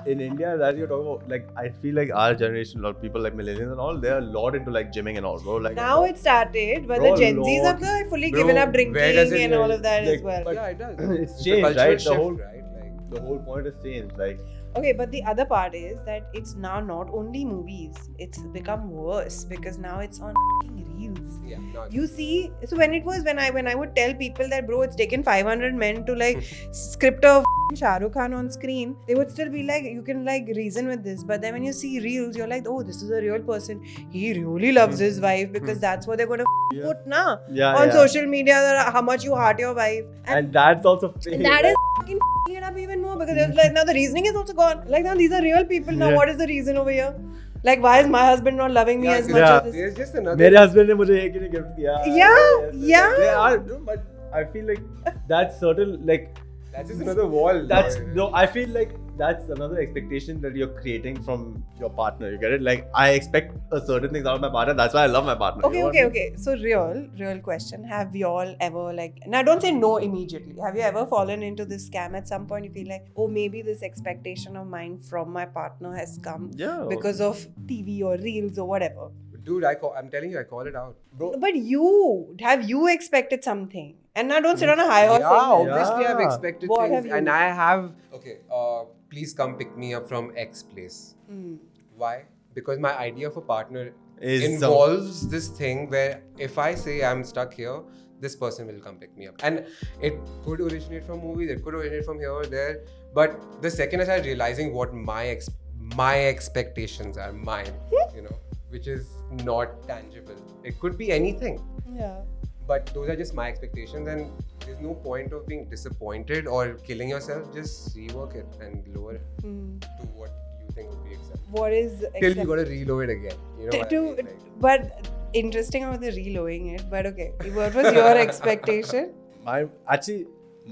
Speaker 3: in India, that you're talking about, like I feel like our generation, a lot of people like millennials and all, they're a lot into like gymming and all, bro. Like
Speaker 1: Now it started, but
Speaker 3: Bro,
Speaker 1: the Gen Zs
Speaker 3: Lord.
Speaker 1: have fully
Speaker 2: Bro,
Speaker 1: given up
Speaker 2: where does
Speaker 1: drinking
Speaker 2: it
Speaker 1: and all
Speaker 2: end?
Speaker 1: of that
Speaker 3: Like,
Speaker 1: as well.
Speaker 3: but-
Speaker 2: Yeah, it does.
Speaker 3: it's
Speaker 2: a
Speaker 3: changed,
Speaker 2: cultural
Speaker 3: right?
Speaker 2: shift,
Speaker 3: The whole
Speaker 2: right? Like,
Speaker 3: the whole point has changed. Like
Speaker 1: Okay, but the other part is that it's now not only movies. It's become worse because now it's on reels.
Speaker 2: yeah, no,
Speaker 1: You see, so when I would tell people that bro, it's taken 500 men to like script of Shah Rukh Khan on screen, they would still be like, you can like reason with this. But then when you see reels, you're like, oh, this is a real person. He really loves his wife because that's what they're gonna put now
Speaker 3: yeah,
Speaker 1: on
Speaker 3: yeah.
Speaker 1: social media, that how much you heart your wife.
Speaker 3: and that's also fake.
Speaker 1: And that is fucking it up even more because it's like now the reasoning is also gone. Like now these are real people. Now
Speaker 3: Yeah.
Speaker 1: what is the reason over here? Like why is my husband not loving me as much
Speaker 3: Yeah.
Speaker 1: as this?
Speaker 2: there's just another.
Speaker 3: मेरे husband ने मुझे एक ही gift किया.
Speaker 1: Yeah, yeah.
Speaker 3: They are, no, but I feel like that's certain like
Speaker 2: That's just another wall.
Speaker 3: that's no. I feel like that's another expectation that you're creating from your partner. You get it? Like I expect a certain things out of my partner. That's why I love my partner.
Speaker 1: Okay,
Speaker 3: You know
Speaker 1: okay,
Speaker 3: what I mean?
Speaker 1: okay. So real question. Have y'all ever like now don't say no immediately. Have you ever fallen into this scam at some point? You feel like, oh maybe this expectation of mine from my partner has come
Speaker 3: Yeah.
Speaker 1: because of TV or reels or whatever.
Speaker 2: Dude, I'm telling you, I call it out.
Speaker 3: Bro,
Speaker 1: But have you expected something? And now don't sit on a high horse.
Speaker 2: Yeah,
Speaker 1: saying that.
Speaker 2: obviously I've
Speaker 3: Yeah.
Speaker 2: expected
Speaker 1: What
Speaker 2: things,
Speaker 1: have you-
Speaker 2: and I have. Okay, please come pick me up from X place.
Speaker 1: Hmm.
Speaker 2: Why? Because my idea of a partner
Speaker 3: Is
Speaker 2: involves this thing where if I say I'm stuck here, this person will come pick me up, and it could originate from movies, it could originate from here or there. But the second I started realizing what my expectations are, mine, you know, which is not tangible. It could be anything.
Speaker 1: Yeah.
Speaker 2: But those are just my expectations, and there's no point of being disappointed or killing yourself. Just rework it and lower it
Speaker 1: Hmm.
Speaker 2: to what you think would be acceptable.
Speaker 1: What is
Speaker 2: Till you gotta reload it again. You know what I mean? Like,
Speaker 1: but interesting about the reloading it. But okay, what was your expectation?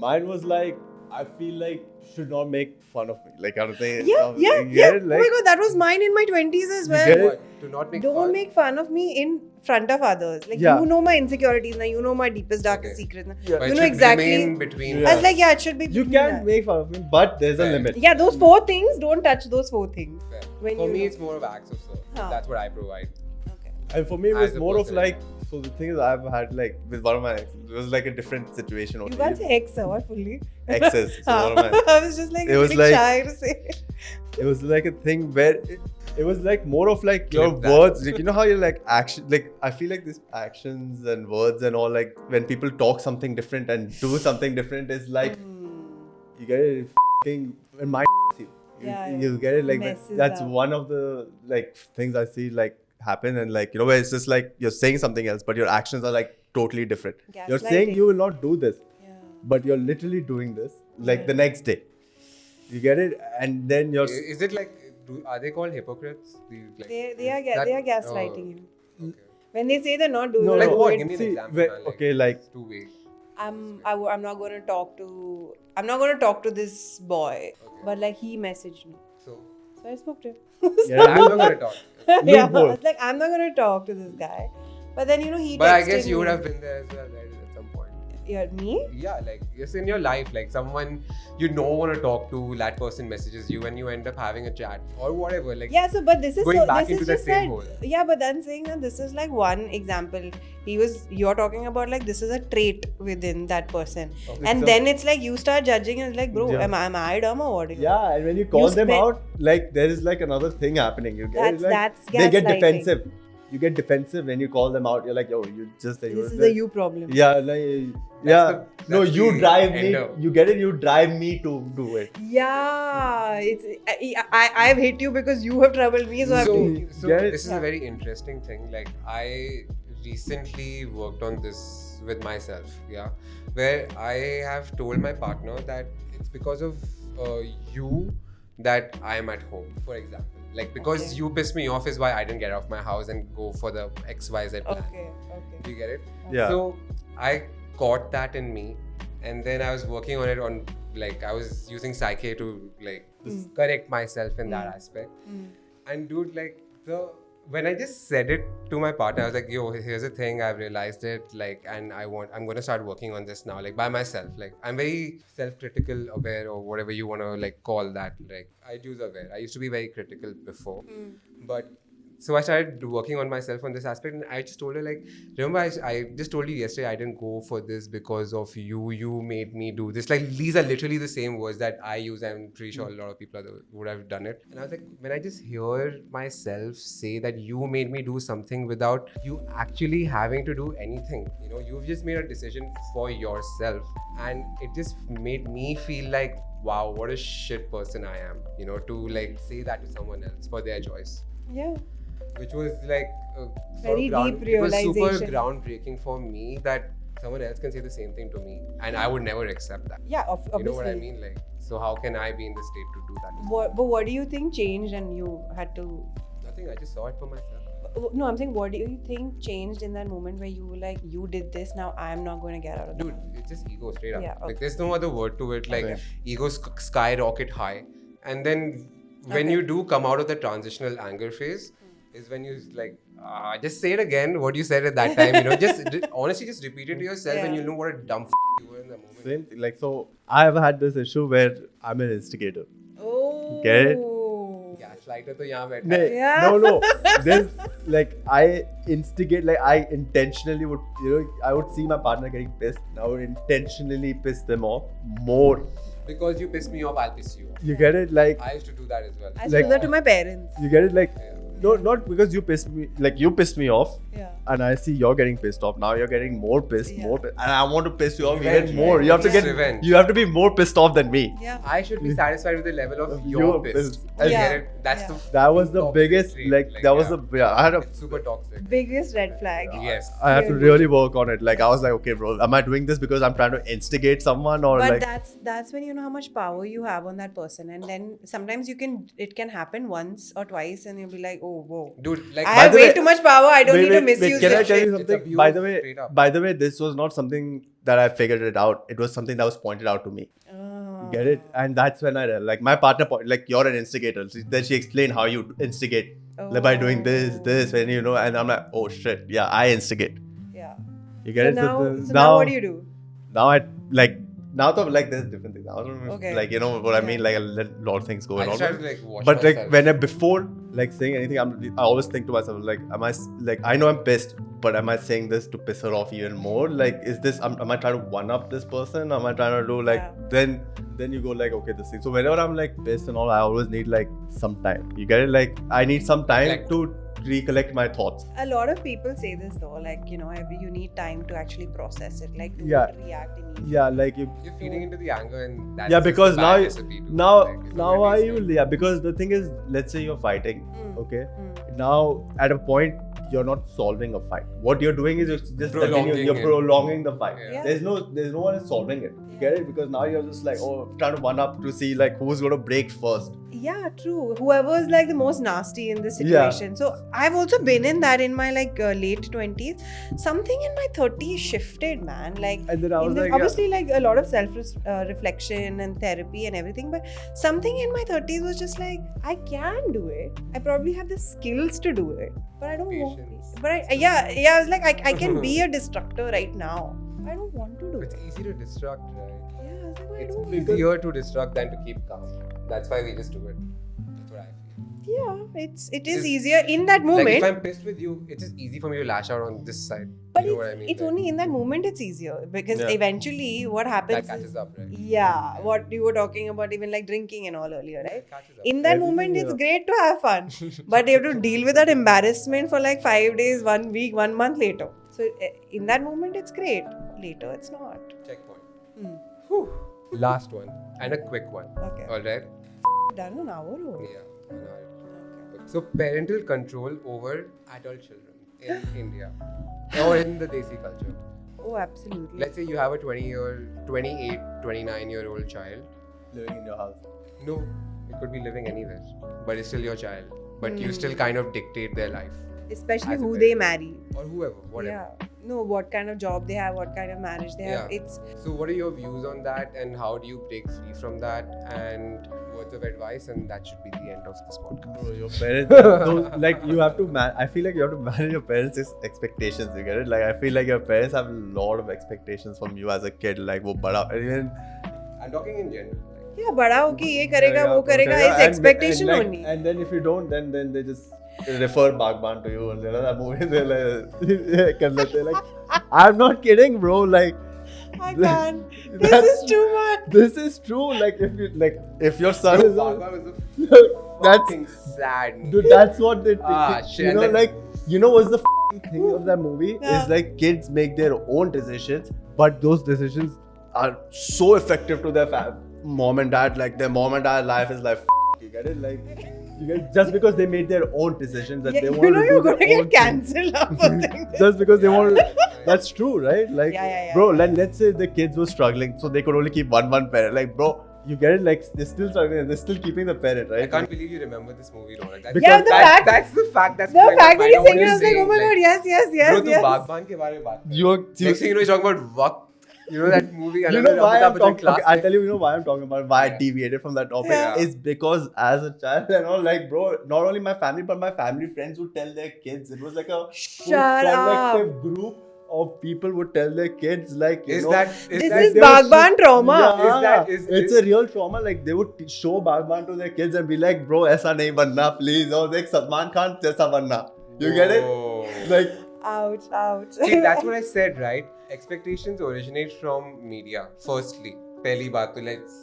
Speaker 3: Mine was like I feel like should not make fun of me. Like I don't think.
Speaker 1: Yeah.
Speaker 3: You get
Speaker 1: Oh
Speaker 3: it?
Speaker 1: my
Speaker 3: Like,
Speaker 1: god, that was mine in my 20s as
Speaker 3: get
Speaker 1: well.
Speaker 3: it?
Speaker 2: what? To not make
Speaker 1: Don't
Speaker 2: fun?
Speaker 1: make fun of me in front of others. Like
Speaker 3: Yeah.
Speaker 1: you know my insecurities now. You know my deepest, darkest
Speaker 2: Okay.
Speaker 1: secrets now.
Speaker 3: Yeah.
Speaker 2: But
Speaker 1: You
Speaker 2: it
Speaker 1: know
Speaker 2: should
Speaker 1: exactly.
Speaker 2: remain between.
Speaker 3: Yeah.
Speaker 1: I was like, yeah, it should be.
Speaker 3: you
Speaker 1: between
Speaker 3: can
Speaker 1: that.
Speaker 3: make fun of me, but there's a
Speaker 2: Right.
Speaker 3: limit.
Speaker 1: Yeah, those 4 things. Don't touch those 4 things.
Speaker 2: Fair.
Speaker 1: When
Speaker 2: For
Speaker 1: you
Speaker 2: me,
Speaker 1: know.
Speaker 2: it's more of acts of service.
Speaker 1: Huh.
Speaker 2: That's what I provide.
Speaker 1: Okay.
Speaker 3: And for me, it was
Speaker 2: As a
Speaker 3: more of
Speaker 2: person.
Speaker 3: like. So the thing is, I've had like with one of my exes, it was like a different situation.
Speaker 1: You
Speaker 3: only.
Speaker 1: can't say ex, or fully.
Speaker 3: Exes. So one of my.
Speaker 1: I was just like,
Speaker 3: It was
Speaker 1: feeling
Speaker 3: like-
Speaker 1: shy to say it.
Speaker 3: It was like a thing where it was like more of like your
Speaker 2: Clip that.
Speaker 3: words. Like, you know how you're like action. Like I feel like these actions and words and all like when people talk something different and do something different is like you get it. F***ing when my you.
Speaker 1: Yeah,
Speaker 3: You get it. Like
Speaker 1: messes
Speaker 3: that's
Speaker 1: up.
Speaker 3: one of the like things I see like happen and like you know where it's just like you're saying something else but your actions are like totally different. You're saying
Speaker 1: Gaslighting.
Speaker 3: you will not do this
Speaker 1: Yeah.
Speaker 3: but you're literally doing this like the next day. You get it, and then you're
Speaker 2: Is it like? Are they called hypocrites? Like,
Speaker 1: They are
Speaker 2: that-
Speaker 1: they are gaslighting you.
Speaker 2: Okay.
Speaker 1: When they say they're not doing
Speaker 3: No,
Speaker 1: it,
Speaker 2: Like
Speaker 3: no.
Speaker 2: what?
Speaker 1: do
Speaker 2: Give
Speaker 1: it.
Speaker 2: me an
Speaker 3: See,
Speaker 2: example.
Speaker 3: where-
Speaker 2: man,
Speaker 3: okay, like-
Speaker 2: it's too vague.
Speaker 1: I'm not gonna talk to this boy, but like he messaged me,
Speaker 2: So
Speaker 1: so I spoke to him.
Speaker 3: Yeah,
Speaker 2: I'm not gonna talk.
Speaker 1: Yeah,
Speaker 3: Loophole.
Speaker 1: I was like, I'm not gonna talk to this guy. But then he.
Speaker 2: But I
Speaker 1: texted
Speaker 2: guess you would
Speaker 1: me.
Speaker 2: have been there as well, right? At some point.
Speaker 1: Yeah, me?
Speaker 2: Yeah, like yes, in your life, like someone you don't want to talk to, that person messages you, and you end up having a chat or whatever. Like
Speaker 1: Yeah, so but this is
Speaker 2: Going
Speaker 1: so
Speaker 2: back
Speaker 1: this
Speaker 2: into
Speaker 1: is
Speaker 2: that
Speaker 1: just
Speaker 2: same
Speaker 1: that,
Speaker 2: hole.
Speaker 1: yeah, but then saying that this is like one example. You're talking about like this is a trait within that person,
Speaker 2: Okay.
Speaker 1: and
Speaker 3: So-
Speaker 1: then it's like you start judging and it's like, bro,
Speaker 3: Yeah.
Speaker 1: am I dumb or what?
Speaker 3: Yeah, and when you call them
Speaker 1: spend-
Speaker 3: out, like there is like another thing happening. You get it?
Speaker 1: That's
Speaker 3: Like, they get
Speaker 1: gaslighting.
Speaker 3: defensive. You get defensive when you call them out. You're like, yo, you just
Speaker 1: This
Speaker 3: you're
Speaker 1: is
Speaker 3: the-
Speaker 1: a you problem.
Speaker 3: Yeah, like yeah. No,
Speaker 2: that's
Speaker 3: you
Speaker 2: the
Speaker 3: drive me.
Speaker 2: ender.
Speaker 3: You get it. You drive me to do it.
Speaker 1: Yeah, it's I've hit you because you have troubled me, so I've
Speaker 2: so,
Speaker 1: hit you.
Speaker 2: so
Speaker 3: Get it?
Speaker 2: this is a very interesting thing. Like I recently worked on this with myself, yeah, where I have told my partner that it's because of you that I am at home, for example. Like because
Speaker 1: Okay.
Speaker 2: you pissed me off is why I didn't get out of my house and go for the XYZ plan.
Speaker 1: Okay.
Speaker 2: Do you get it?
Speaker 3: Yeah.
Speaker 2: So I caught that in me, and then I was working on it on like I was using psyche to like correct myself in that aspect. And dude, like when I just said it to my partner, I was like, yo, here's the thing, I've realized it, like, and I'm gonna start working on this now, like by myself. Like I'm very self-critical, aware, or whatever you wanna like call that. Like I use aware. I used to be very critical before, but so I started working on myself on this aspect, and I just told her, like, remember I just told you yesterday I didn't go for this because of you. You made me do this. Like these are literally the same words that I use. I'm pretty sure a lot of people would have done it. And I was like, when I just hear myself say that you made me do something without you actually having to do anything, you know, you've just made a decision for yourself, and it just made me feel like, wow, what a shit person I am, you know, to like say that to someone else for their choice.
Speaker 1: Yeah.
Speaker 2: Which was like
Speaker 1: Very deep
Speaker 2: it was super
Speaker 1: realization.
Speaker 2: groundbreaking for me that someone else can say the same thing to me, and I would never accept that.
Speaker 1: Yeah, obviously.
Speaker 2: You know what I mean? Like, so how can I be in the state to do that?
Speaker 1: But what do you think changed and you had to?
Speaker 2: Nothing. I just saw it for myself.
Speaker 1: No, I'm saying, what do you think changed in that moment where you were like, you did this, now I'm not going to get out of
Speaker 2: Dude, it's just ego straight up.
Speaker 1: Yeah, okay.
Speaker 2: Like, there's no other word to it. Like,
Speaker 3: Okay.
Speaker 2: ego skyrocket high, and then when
Speaker 1: Okay.
Speaker 2: you do come out of the transitional anger phase, is when you like just say it again what you said at that time. You know, just honestly just repeat it to yourself, and
Speaker 1: Yeah.
Speaker 2: you'll know what a dumb you were in that moment.
Speaker 3: Same thing. Like, so I've had this issue where I'm an instigator.
Speaker 1: Oh.
Speaker 3: Get it?
Speaker 2: Gaslighter to yahan baitha
Speaker 3: No,
Speaker 2: hai.
Speaker 1: Yeah.
Speaker 3: no. There's like I instigate, like I intentionally would, you know, I would see my partner getting pissed, and I would intentionally piss them off more.
Speaker 2: Because you piss me off, I'll piss you off.
Speaker 3: You get it? Like
Speaker 2: I used to do that as well.
Speaker 1: I
Speaker 3: Like-
Speaker 1: said that to my parents.
Speaker 3: you get it? Like
Speaker 2: Yeah.
Speaker 3: no, not because you pissed me, like you pissed me off,
Speaker 1: Yeah.
Speaker 3: and I see you're getting pissed off. Now you're getting more pissed,
Speaker 1: Yeah.
Speaker 3: more, and I want to piss you off
Speaker 2: Revenge,
Speaker 3: even more.
Speaker 2: right?
Speaker 3: You have to
Speaker 2: It's
Speaker 3: get,
Speaker 2: revenge.
Speaker 3: you have to be more pissed off than me.
Speaker 1: Yeah.
Speaker 2: I should be satisfied with the level of
Speaker 3: You're
Speaker 2: your pissed.
Speaker 3: pissed.
Speaker 2: You
Speaker 1: Yeah.
Speaker 2: get it? That's
Speaker 1: Yeah.
Speaker 2: the
Speaker 3: That was the
Speaker 2: toxic
Speaker 3: biggest,
Speaker 2: trait.
Speaker 3: like that was
Speaker 2: yeah.
Speaker 3: the, yeah, I had a,
Speaker 2: It's super toxic.
Speaker 1: Biggest red flag.
Speaker 2: Yes.
Speaker 3: I have to
Speaker 1: Yeah.
Speaker 3: really work on it. Like I was like, okay, bro, am I doing this because I'm trying to instigate someone, or
Speaker 1: But
Speaker 3: like
Speaker 1: that's when you know how much power you have on that person, and then sometimes it can happen once or twice, and you'll be like, oh, whoa.
Speaker 2: Dude, like
Speaker 1: I
Speaker 3: By
Speaker 1: have
Speaker 3: the
Speaker 1: way
Speaker 3: way-
Speaker 1: too much power. I don't
Speaker 3: Wait,
Speaker 1: need to
Speaker 3: wait,
Speaker 1: misuse
Speaker 3: can I
Speaker 1: this
Speaker 3: tell
Speaker 1: shit.
Speaker 3: you
Speaker 2: It's
Speaker 3: something?
Speaker 2: abuse
Speaker 3: By the way,
Speaker 2: straight up.
Speaker 3: by the way, this was not something that I figured it out. It was something that was pointed out to me.
Speaker 1: Oh.
Speaker 3: Get it? And that's when I realized, like my partner, like you're an instigator. Then she explained how you instigate, like by doing this, and you know, and I'm like, oh shit, yeah, I instigate.
Speaker 1: Yeah.
Speaker 3: You get
Speaker 1: So
Speaker 3: it?
Speaker 1: now what do you do?
Speaker 3: Now I like. Now though, like there's different things. I don't know,
Speaker 1: Okay.
Speaker 3: like you know what I
Speaker 1: Yeah.
Speaker 3: mean. Like a lot of things
Speaker 2: I
Speaker 3: going
Speaker 2: just
Speaker 3: on.
Speaker 2: try to like watch
Speaker 3: But like
Speaker 2: myself.
Speaker 3: before like saying anything, I always think to myself like, am I like I know I'm pissed, but am I saying this to piss her off even more? Like, is this am I trying to one up this person? Am I trying to do like
Speaker 1: Yeah.
Speaker 3: then you go like, okay, this thing. So whenever I'm like pissed and all, I always need like some time. You get it? Like I need some time
Speaker 2: Like-
Speaker 3: to recollect my thoughts.
Speaker 1: A lot of people say this though, like, you know, you need time to actually process it, like don't
Speaker 3: Yeah.
Speaker 1: react immediately.
Speaker 3: Yeah, like you.
Speaker 2: You're feeding into the anger, and that's
Speaker 3: Yeah,
Speaker 2: just
Speaker 3: because
Speaker 2: a
Speaker 3: now
Speaker 2: bad recipe to,
Speaker 3: now
Speaker 2: like, if
Speaker 3: now
Speaker 2: you're
Speaker 3: I
Speaker 2: really
Speaker 3: will,
Speaker 2: scared.
Speaker 3: yeah, because the thing is, let's say you're fighting,
Speaker 1: Mm.
Speaker 3: okay.
Speaker 1: Mm.
Speaker 3: Now at a point you're not solving a fight. What you're doing is you're just
Speaker 2: Prolonging
Speaker 3: you're
Speaker 2: it.
Speaker 3: prolonging the fight.
Speaker 2: Yeah.
Speaker 1: Yeah.
Speaker 3: There's no one is solving it. You get it? Because now you're just like, oh, trying to one up to see like who's gonna break first.
Speaker 1: Yeah, true. Whoever is like the most nasty in this
Speaker 3: Yeah.
Speaker 1: situation. So I've also been in that in my like late 20s. Something in my 30s shifted, man. Like,
Speaker 3: And then I was like,
Speaker 1: obviously, like a lot of self reflection and therapy and everything. But something in my 30s was just like, I can do it. I probably have the skills to do it, but I don't want.
Speaker 2: Patience.
Speaker 1: But I was like, I can be a destructor right now. I don't want to do
Speaker 2: It's
Speaker 1: it.
Speaker 2: easy to destruct, right?
Speaker 1: Yeah, I was like, I
Speaker 2: It's
Speaker 1: don't.
Speaker 2: easier to destruct than to keep calm. That's why we just do it. That's what I feel.
Speaker 1: Yeah, it is
Speaker 2: Just-
Speaker 1: easier in that moment.
Speaker 2: Like if I'm pissed with you, it's just easy for me to lash out on this side.
Speaker 1: But
Speaker 2: you know what I mean?
Speaker 1: it's
Speaker 2: Like,
Speaker 1: only in that moment it's easier because
Speaker 3: Yeah.
Speaker 1: eventually what happens
Speaker 2: that catches
Speaker 1: is,
Speaker 2: up, right?
Speaker 1: yeah, what you were talking about, even like drinking and all earlier, right?
Speaker 2: It catches up.
Speaker 1: In that
Speaker 3: Everything,
Speaker 1: moment, it's
Speaker 3: yeah.
Speaker 1: great to have fun, but you have to deal with that embarrassment for like 5 days, 1 week, 1 month later. So in that moment, it's great. Later, it's not.
Speaker 2: Checkpoint.
Speaker 1: Hmm.
Speaker 2: Whew. Last one and a quick one.
Speaker 1: Okay.
Speaker 2: All right.
Speaker 1: Done an hour or?
Speaker 2: Yeah. an hour. So parental control over adult children in India or in the Desi culture.
Speaker 1: Oh, absolutely.
Speaker 2: Let's say you have a 28, 29-year-old child.
Speaker 3: living in your house.
Speaker 2: No, it could be living anywhere, but it's still your child. But you
Speaker 1: Hmm.
Speaker 2: still kind of dictate their life
Speaker 1: Especially
Speaker 2: as a
Speaker 1: who
Speaker 2: parent.
Speaker 1: they marry.
Speaker 2: or whoever, whatever.
Speaker 1: Yeah. know what kind of job they have, what kind of marriage they have.
Speaker 2: Yeah.
Speaker 1: It's
Speaker 2: So, what are your views on that, and how do you break free from that? And words of advice, and that should be the end of this podcast.
Speaker 3: Bro, your parents, like you have to I feel like you have to manage your parents' expectations. You get it? Like I feel like your parents have a lot of expectations from you as a kid. Like वो बड़ा, even
Speaker 2: I'm talking in general.
Speaker 1: yeah, बड़ा होके ये करेगा वो करेगा is expectation
Speaker 3: and, like,
Speaker 1: only.
Speaker 3: and then if you don't, then they just refer Bagban to you, and you know that movie they're like, कर लेते हैं. Like I'm not kidding, bro. Like
Speaker 1: I can't. This is too much.
Speaker 3: this is true. Like if your son
Speaker 2: Bro,
Speaker 3: is on,
Speaker 2: Bhagwan was a
Speaker 3: that's
Speaker 2: fucking sad movie.
Speaker 3: dude, that's what they think.
Speaker 2: Ah, shit.
Speaker 3: You know,
Speaker 2: And
Speaker 3: like you know what's the thing of that movie
Speaker 1: Yeah.
Speaker 3: is like kids make their own decisions, but those decisions are so effective to their mom and dad. Like their mom and dad life is like you get it, like you get just because they made their own decisions that
Speaker 1: Yeah,
Speaker 3: they
Speaker 1: you
Speaker 3: want
Speaker 1: know
Speaker 3: to
Speaker 1: you're
Speaker 3: do
Speaker 1: gonna
Speaker 3: their
Speaker 1: get
Speaker 3: own thing.
Speaker 1: cancelled up for saying this.
Speaker 3: Just because they want to, that's true, right? Like
Speaker 1: Yeah,
Speaker 3: bro,
Speaker 1: yeah.
Speaker 3: let's say the kids were struggling, so they could only keep one parent. Like bro, you get it? Like they're still struggling and they're still keeping the parent, right?
Speaker 2: I can't believe you remember this movie, Ronak. That's,
Speaker 3: Because
Speaker 1: Yeah, the fact-
Speaker 2: that's the fact. That's
Speaker 1: The
Speaker 2: kind of
Speaker 1: fact that
Speaker 2: kind
Speaker 1: he's
Speaker 2: of what
Speaker 1: saying it, I
Speaker 2: you're
Speaker 1: was like, oh my
Speaker 2: saying,
Speaker 1: god, yes,
Speaker 2: Bro,
Speaker 1: yes.
Speaker 2: tu Bagban ke bare mein baat kar.
Speaker 3: You're
Speaker 2: Next thing you know, you're talking about Waqt. You know that movie?
Speaker 3: You know why I'm talking? Okay, I'll
Speaker 2: it.
Speaker 3: tell you. You know why I'm talking about why I
Speaker 2: Yeah.
Speaker 3: deviated from that topic
Speaker 1: Yeah.
Speaker 3: is because as a child and all, like bro, not only my family but my family friends would tell their kids. It was like a full
Speaker 1: Shut
Speaker 3: collective
Speaker 1: up.
Speaker 3: group of people would tell their kids like you
Speaker 2: Is
Speaker 3: know.
Speaker 2: that
Speaker 1: This
Speaker 2: that
Speaker 1: is
Speaker 3: they would
Speaker 1: Bagban
Speaker 3: show-
Speaker 1: trauma.
Speaker 3: Yeah,
Speaker 2: Is
Speaker 3: it's a real trauma. Like they would show Bagban to their kids and be like, "Bro, ऐसा नहीं बनना, please." और देख सलमान खान जैसा बनना. You get it?
Speaker 2: Whoa.
Speaker 3: Like
Speaker 1: Ouch, ouch.
Speaker 2: See, that's what I said, right? Expectations originate from media. Firstly, पहली बात तो let's.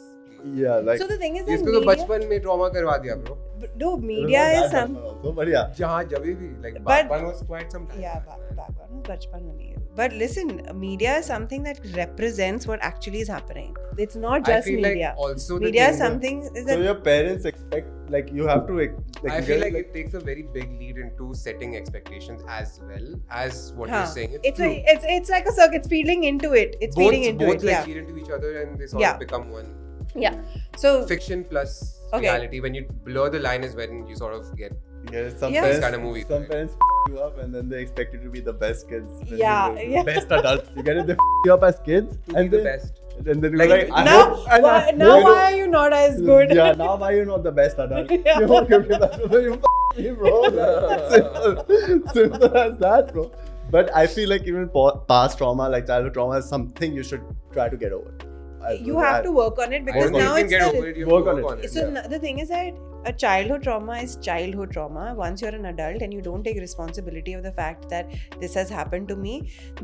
Speaker 3: yeah, like.
Speaker 1: So the thing is that
Speaker 2: इसको तो
Speaker 1: media,
Speaker 2: बचपन में ट्रॉमा करवा दिया bro.
Speaker 1: no, media is some.
Speaker 3: So, but yeah.
Speaker 2: जहाँ जभी भी like
Speaker 1: But-
Speaker 2: Bagban was quite some time.
Speaker 1: Yeah, Bagban was bachpan only. But listen, media is something that represents what actually is happening. It's not
Speaker 2: I
Speaker 1: just
Speaker 2: feel
Speaker 1: media.
Speaker 2: like also the
Speaker 1: Media is
Speaker 2: thing that-
Speaker 1: something is
Speaker 3: So
Speaker 1: that
Speaker 3: your parents expect like you have to like.
Speaker 2: I
Speaker 3: you
Speaker 2: feel
Speaker 3: get,
Speaker 2: like it takes a very big lead into setting expectations as well as what
Speaker 1: Huh.
Speaker 2: you're saying.
Speaker 1: it's
Speaker 2: true.
Speaker 1: it's like a circle. It's feeding into it. It's feeding into
Speaker 2: both
Speaker 1: it.
Speaker 2: like
Speaker 1: Yeah.
Speaker 2: feed into each other and they sort
Speaker 1: Yeah.
Speaker 2: of become one.
Speaker 1: Yeah. So
Speaker 2: Fiction plus
Speaker 1: Okay.
Speaker 2: reality. When you blur the line is when you sort of get
Speaker 3: yeah, some
Speaker 1: Yeah.
Speaker 3: parents,
Speaker 2: This kind of movies,
Speaker 3: Some
Speaker 2: right?
Speaker 3: parents you up and then they expect you to be the best kids. when
Speaker 1: Yeah,
Speaker 3: you're the
Speaker 1: yeah.
Speaker 3: Best adults. You get it? They you up as kids
Speaker 2: to
Speaker 3: and
Speaker 2: be the
Speaker 3: then,
Speaker 2: best.
Speaker 3: And then you're
Speaker 2: Like,
Speaker 3: like, I
Speaker 1: now,
Speaker 3: hope- and I
Speaker 1: now
Speaker 3: hope-
Speaker 1: why are you not as good?
Speaker 3: Yeah, now why you're not the best adult?
Speaker 1: Yeah.
Speaker 3: You know, okay, that's what you me, bro. Simple as that, bro. But I feel like even past trauma, like childhood trauma, is something you should try to get over.
Speaker 1: You have to work on it
Speaker 2: I
Speaker 1: because
Speaker 2: don't think
Speaker 1: now
Speaker 2: you
Speaker 1: it's
Speaker 2: can get
Speaker 1: the-
Speaker 2: over it. You have
Speaker 3: work
Speaker 2: to
Speaker 3: on
Speaker 2: work
Speaker 3: it.
Speaker 2: on it.
Speaker 1: So
Speaker 3: Yeah.
Speaker 1: the thing is that a childhood trauma is childhood trauma. Once you're an adult and you don't take responsibility of the fact that this has happened to me,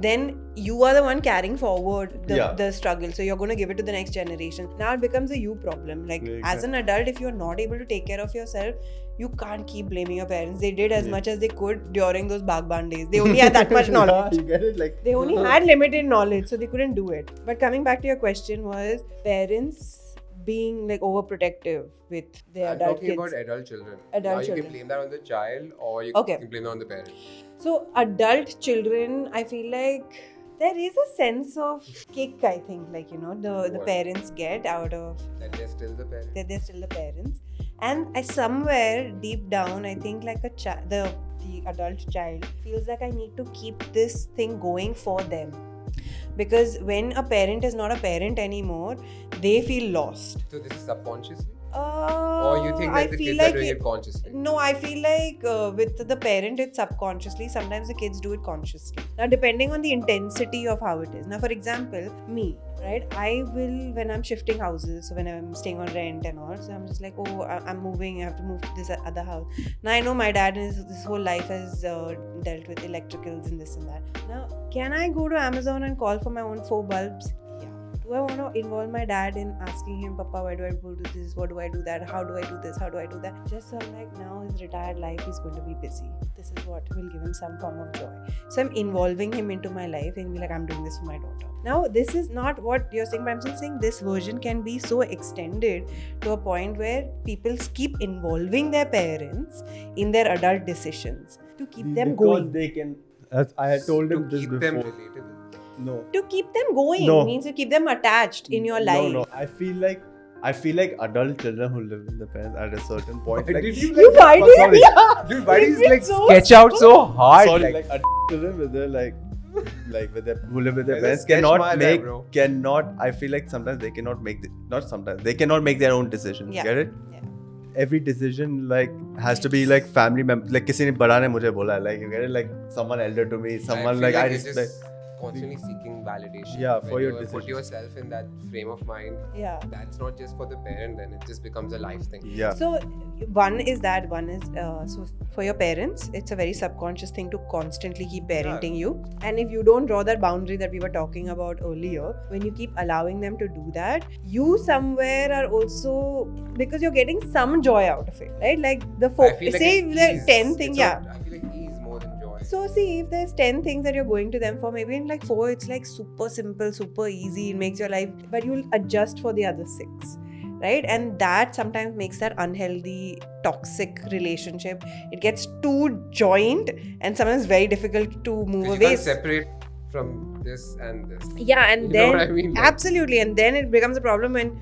Speaker 1: then you are the one carrying forward
Speaker 3: Yeah.
Speaker 1: the struggle. So you're going to give it to the next generation. Now it becomes a you problem. Like
Speaker 3: Yeah,
Speaker 1: as an adult, if you're not able to take care of yourself, you can't keep blaming your parents. They did as
Speaker 3: Yeah.
Speaker 1: much as they could during those Bagban days. They only had that much knowledge.
Speaker 3: Yeah, you get it? Like,
Speaker 1: They only had limited knowledge, so they couldn't do it. But coming back to your question, was parents being like overprotective with their
Speaker 2: I'm
Speaker 1: adult
Speaker 2: talking
Speaker 1: kids.
Speaker 2: about adult children.
Speaker 1: Adult
Speaker 2: now you
Speaker 1: children.
Speaker 2: can blame that on the child or you
Speaker 1: Okay.
Speaker 2: can blame that on the parent.
Speaker 1: So adult children, I feel like there is a sense of kick. I think, like the
Speaker 2: What?
Speaker 1: parents get out of
Speaker 2: That they're still the parent.
Speaker 1: that they're still the parents, and I somewhere deep down, I think like the adult child feels like I need to keep this thing going for them. Because when a parent is not a parent anymore, they feel lost.
Speaker 2: So this is subconsciously? Or you think that
Speaker 1: I
Speaker 2: the
Speaker 1: feel
Speaker 2: kids
Speaker 1: like
Speaker 2: are doing it consciously?
Speaker 1: No, I feel like with the parent it's subconsciously. Sometimes the kids do it consciously. Now, depending on the intensity of how it is. Now, for example, me, right? I will, when I'm shifting houses, so when I'm staying on rent and all, so I'm just like, oh, I'm moving, I have to move to this other house. Now, I know my dad his whole life has dealt with electricals and this and that. Now, can I go to Amazon and call for my own 4 bulbs? Do I want to involve my dad in asking him, Papa, why do I do this? What do I do that? How do I do this? How do I do that? Just so I'm like, now his retired life, he's going to be busy. This is what will give him some form of joy. So I'm involving him into my life and be like, I'm doing this for my daughter. Now, this is not what you're saying, but I'm still saying this version can be so extended to a point where people keep involving their parents in their adult decisions to keep them
Speaker 3: because
Speaker 1: going.
Speaker 3: they can, as I had told him
Speaker 2: to
Speaker 3: this
Speaker 2: keep
Speaker 3: before.
Speaker 2: them relatable.
Speaker 3: No.
Speaker 1: To keep them going
Speaker 3: No.
Speaker 1: means you keep them attached in your life.
Speaker 3: No. I feel like adult children who live with their parents at a certain point.
Speaker 2: Why
Speaker 3: like,
Speaker 2: did you
Speaker 1: You find it?
Speaker 3: sorry.
Speaker 1: Yeah.
Speaker 2: Dude, why
Speaker 1: It's
Speaker 2: do you like
Speaker 1: so
Speaker 2: sketch out so hard?
Speaker 3: sorry, like adult children with their like like with their who live with their
Speaker 2: There's a
Speaker 3: parents
Speaker 2: sketch
Speaker 3: cannot
Speaker 2: my bad,
Speaker 3: make
Speaker 2: bro.
Speaker 3: I feel like sometimes they cannot make not sometimes they cannot make their own decisions.
Speaker 1: Yeah.
Speaker 3: Get it?
Speaker 1: Yeah.
Speaker 3: Every decision like has to be like family member. Like किसी ने बड़ा ने मुझे बोला like you get it, like someone elder to me, someone
Speaker 2: feel
Speaker 3: like I
Speaker 2: you're
Speaker 3: just
Speaker 2: just constantly seeking validation.
Speaker 3: Yeah,
Speaker 2: When
Speaker 3: for your
Speaker 2: you put
Speaker 3: decisions.
Speaker 2: yourself in that frame of mind.
Speaker 1: Yeah.
Speaker 2: That's not just for the parent, then it just becomes a life thing.
Speaker 3: yeah.
Speaker 1: So one is so for your parents, it's a very subconscious thing to constantly keep parenting you. And if you don't draw that boundary that we were talking about earlier, when you keep allowing them to do that, you somewhere are also, because you're getting some joy out of it, right? Like the
Speaker 2: I feel like
Speaker 1: say
Speaker 2: it's
Speaker 1: the
Speaker 2: ease.
Speaker 1: 10 things,
Speaker 2: It's
Speaker 1: yeah.
Speaker 2: not- I feel like ease more than joy.
Speaker 1: So see, if there's 10 things that you're going to them for, maybe in like 4 it's like super simple, super easy, it makes your life, but you'll adjust for the other 6, right? And that sometimes makes that unhealthy, toxic relationship. It gets too joined and sometimes very difficult to move
Speaker 2: 'Cause you
Speaker 1: away.
Speaker 2: can't separate from this and this.
Speaker 1: Yeah, and
Speaker 2: You
Speaker 1: then
Speaker 2: know what I mean? Like-
Speaker 1: absolutely, and then it becomes a problem when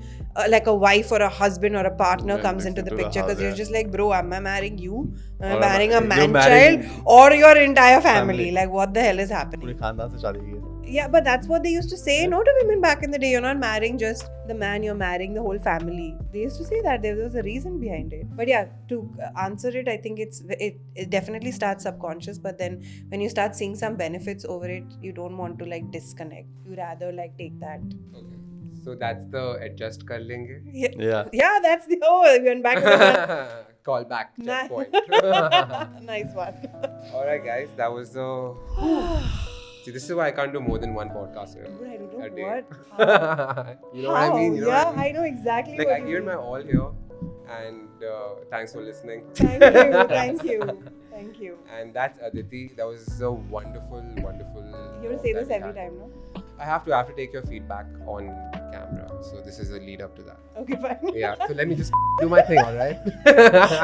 Speaker 1: like a wife or a husband or a partner
Speaker 3: Yeah,
Speaker 1: comes
Speaker 3: mix
Speaker 1: into the
Speaker 3: into the
Speaker 1: picture,
Speaker 3: house,
Speaker 1: because you're
Speaker 3: yeah.
Speaker 1: just like, bro, am I marrying you? Am I
Speaker 3: Or
Speaker 1: marrying a
Speaker 3: you're
Speaker 1: man
Speaker 3: marrying
Speaker 1: child or your entire family?
Speaker 3: family.
Speaker 1: Like, what the hell is happening?
Speaker 3: पूरे खानदान से शादी की है.
Speaker 1: Yeah, but that's what they used to say, no, to women back in the day. You're not marrying just the man, you're marrying the whole family. They used to say that. There was a reason behind it. But yeah, to answer it, I think it definitely starts subconscious. But then when you start seeing some benefits over it, you don't want to like disconnect. You rather like take that.
Speaker 2: Okay. So that's the adjust kar lenge.
Speaker 3: Yeah.
Speaker 1: Yeah, that's the we went back to the
Speaker 2: Call back
Speaker 1: Nice.
Speaker 2: checkpoint.
Speaker 1: nice one.
Speaker 2: Alright guys, that was the See, this is why I can't do more than one podcast here.
Speaker 1: Dude, I don't
Speaker 2: A
Speaker 1: know
Speaker 2: day.
Speaker 1: what.
Speaker 2: You know what I mean? You know
Speaker 1: yeah,
Speaker 2: what I mean?
Speaker 1: I know exactly
Speaker 2: Like
Speaker 1: what
Speaker 2: I
Speaker 1: you
Speaker 2: gave
Speaker 1: mean.
Speaker 2: my all here, and thanks for listening.
Speaker 1: Thank you, thank you, thank you.
Speaker 2: And that's Aditi. That was a wonderful, wonderful.
Speaker 1: You have to say
Speaker 2: that
Speaker 1: this
Speaker 2: we
Speaker 1: every
Speaker 2: had.
Speaker 1: time, no?
Speaker 2: I have to take your feedback on camera. So this is a lead up to that.
Speaker 1: Okay, fine.
Speaker 2: Yeah. So let me just do my thing, alright?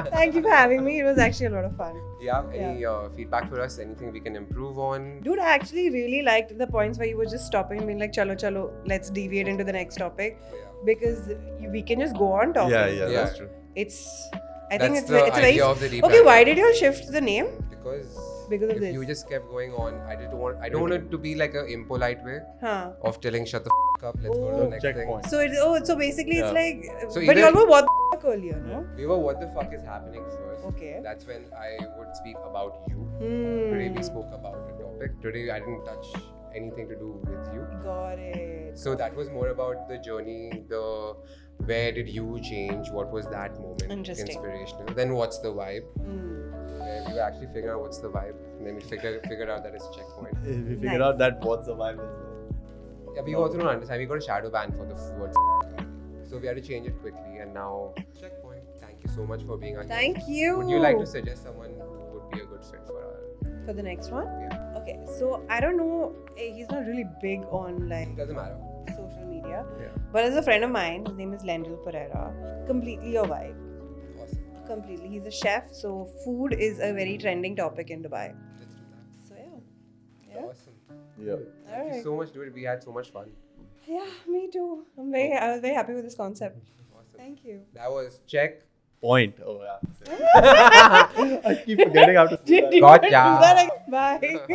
Speaker 1: Thank you for having me. It was actually a lot of fun.
Speaker 2: Yeah. Any feedback for us? Anything we can improve on?
Speaker 1: Dude, I actually really liked the points where you were just stopping and being like, chalo, chalo, let's deviate into the next topic.
Speaker 2: Yeah.
Speaker 1: Because we can just go on talking.
Speaker 3: Yeah,
Speaker 2: Yeah.
Speaker 3: that's true.
Speaker 1: I think
Speaker 2: That's
Speaker 1: it's
Speaker 2: the
Speaker 1: it's a very.
Speaker 2: idea of the rebrand.
Speaker 1: Okay, why did you all shift the name?
Speaker 2: Because
Speaker 1: of
Speaker 2: if
Speaker 1: this.
Speaker 2: you just kept going on, I don't want it to be like an impolite way
Speaker 1: Huh.
Speaker 2: of telling shut the up, let's go to the
Speaker 1: Oh,
Speaker 2: next
Speaker 3: checkpoint.
Speaker 2: thing.
Speaker 1: So basically it's
Speaker 3: Yeah.
Speaker 1: like.
Speaker 2: So
Speaker 1: but you
Speaker 2: either-
Speaker 1: all were what the fuck earlier, no?
Speaker 2: We were what the fuck is happening first.
Speaker 1: Okay.
Speaker 2: That's when I would speak about you.
Speaker 1: Hmm.
Speaker 2: Today we spoke about the topic. Today I didn't touch anything to do with you.
Speaker 1: Got it.
Speaker 2: So that was more about the journey, the where did you change? What was that moment?
Speaker 1: Interesting.
Speaker 2: Inspirational. Then what's the vibe?
Speaker 1: Hmm.
Speaker 2: Where we were actually figuring out what's the vibe. And then we figured out that it's checkpoint.
Speaker 3: We figured
Speaker 1: Nice.
Speaker 3: out that what's the vibe is.
Speaker 2: Yeah, we also don't understand. We got a shadow ban for the word. So we had to change it quickly, and now checkpoint. Thank you so much for being our guest.
Speaker 1: Thank you.
Speaker 2: Would you like to suggest someone who would be a good fit for our?
Speaker 1: For the next one?
Speaker 2: Yeah,
Speaker 1: Okay, so I don't know. He's not really big on like
Speaker 2: doesn't matter.
Speaker 1: social media.
Speaker 2: Yeah,
Speaker 1: But as a friend of mine, his name is Lendl Pereira. Completely your vibe.
Speaker 2: awesome.
Speaker 1: Completely. He's a chef, so food is a very trending topic in Dubai.
Speaker 2: Let's do that.
Speaker 1: So yeah. Yeah.
Speaker 2: Awesome.
Speaker 3: Yeah.
Speaker 2: Thank you
Speaker 1: Alright.
Speaker 2: so much, dude. We had so much fun.
Speaker 1: Yeah, me too. I was very happy with this concept.
Speaker 2: Awesome.
Speaker 1: Thank you.
Speaker 2: That was check.
Speaker 3: Point. Oh yeah. I keep forgetting how to say that.
Speaker 1: Did you
Speaker 2: Gotcha.
Speaker 1: do that again? Bye.
Speaker 2: Awesome.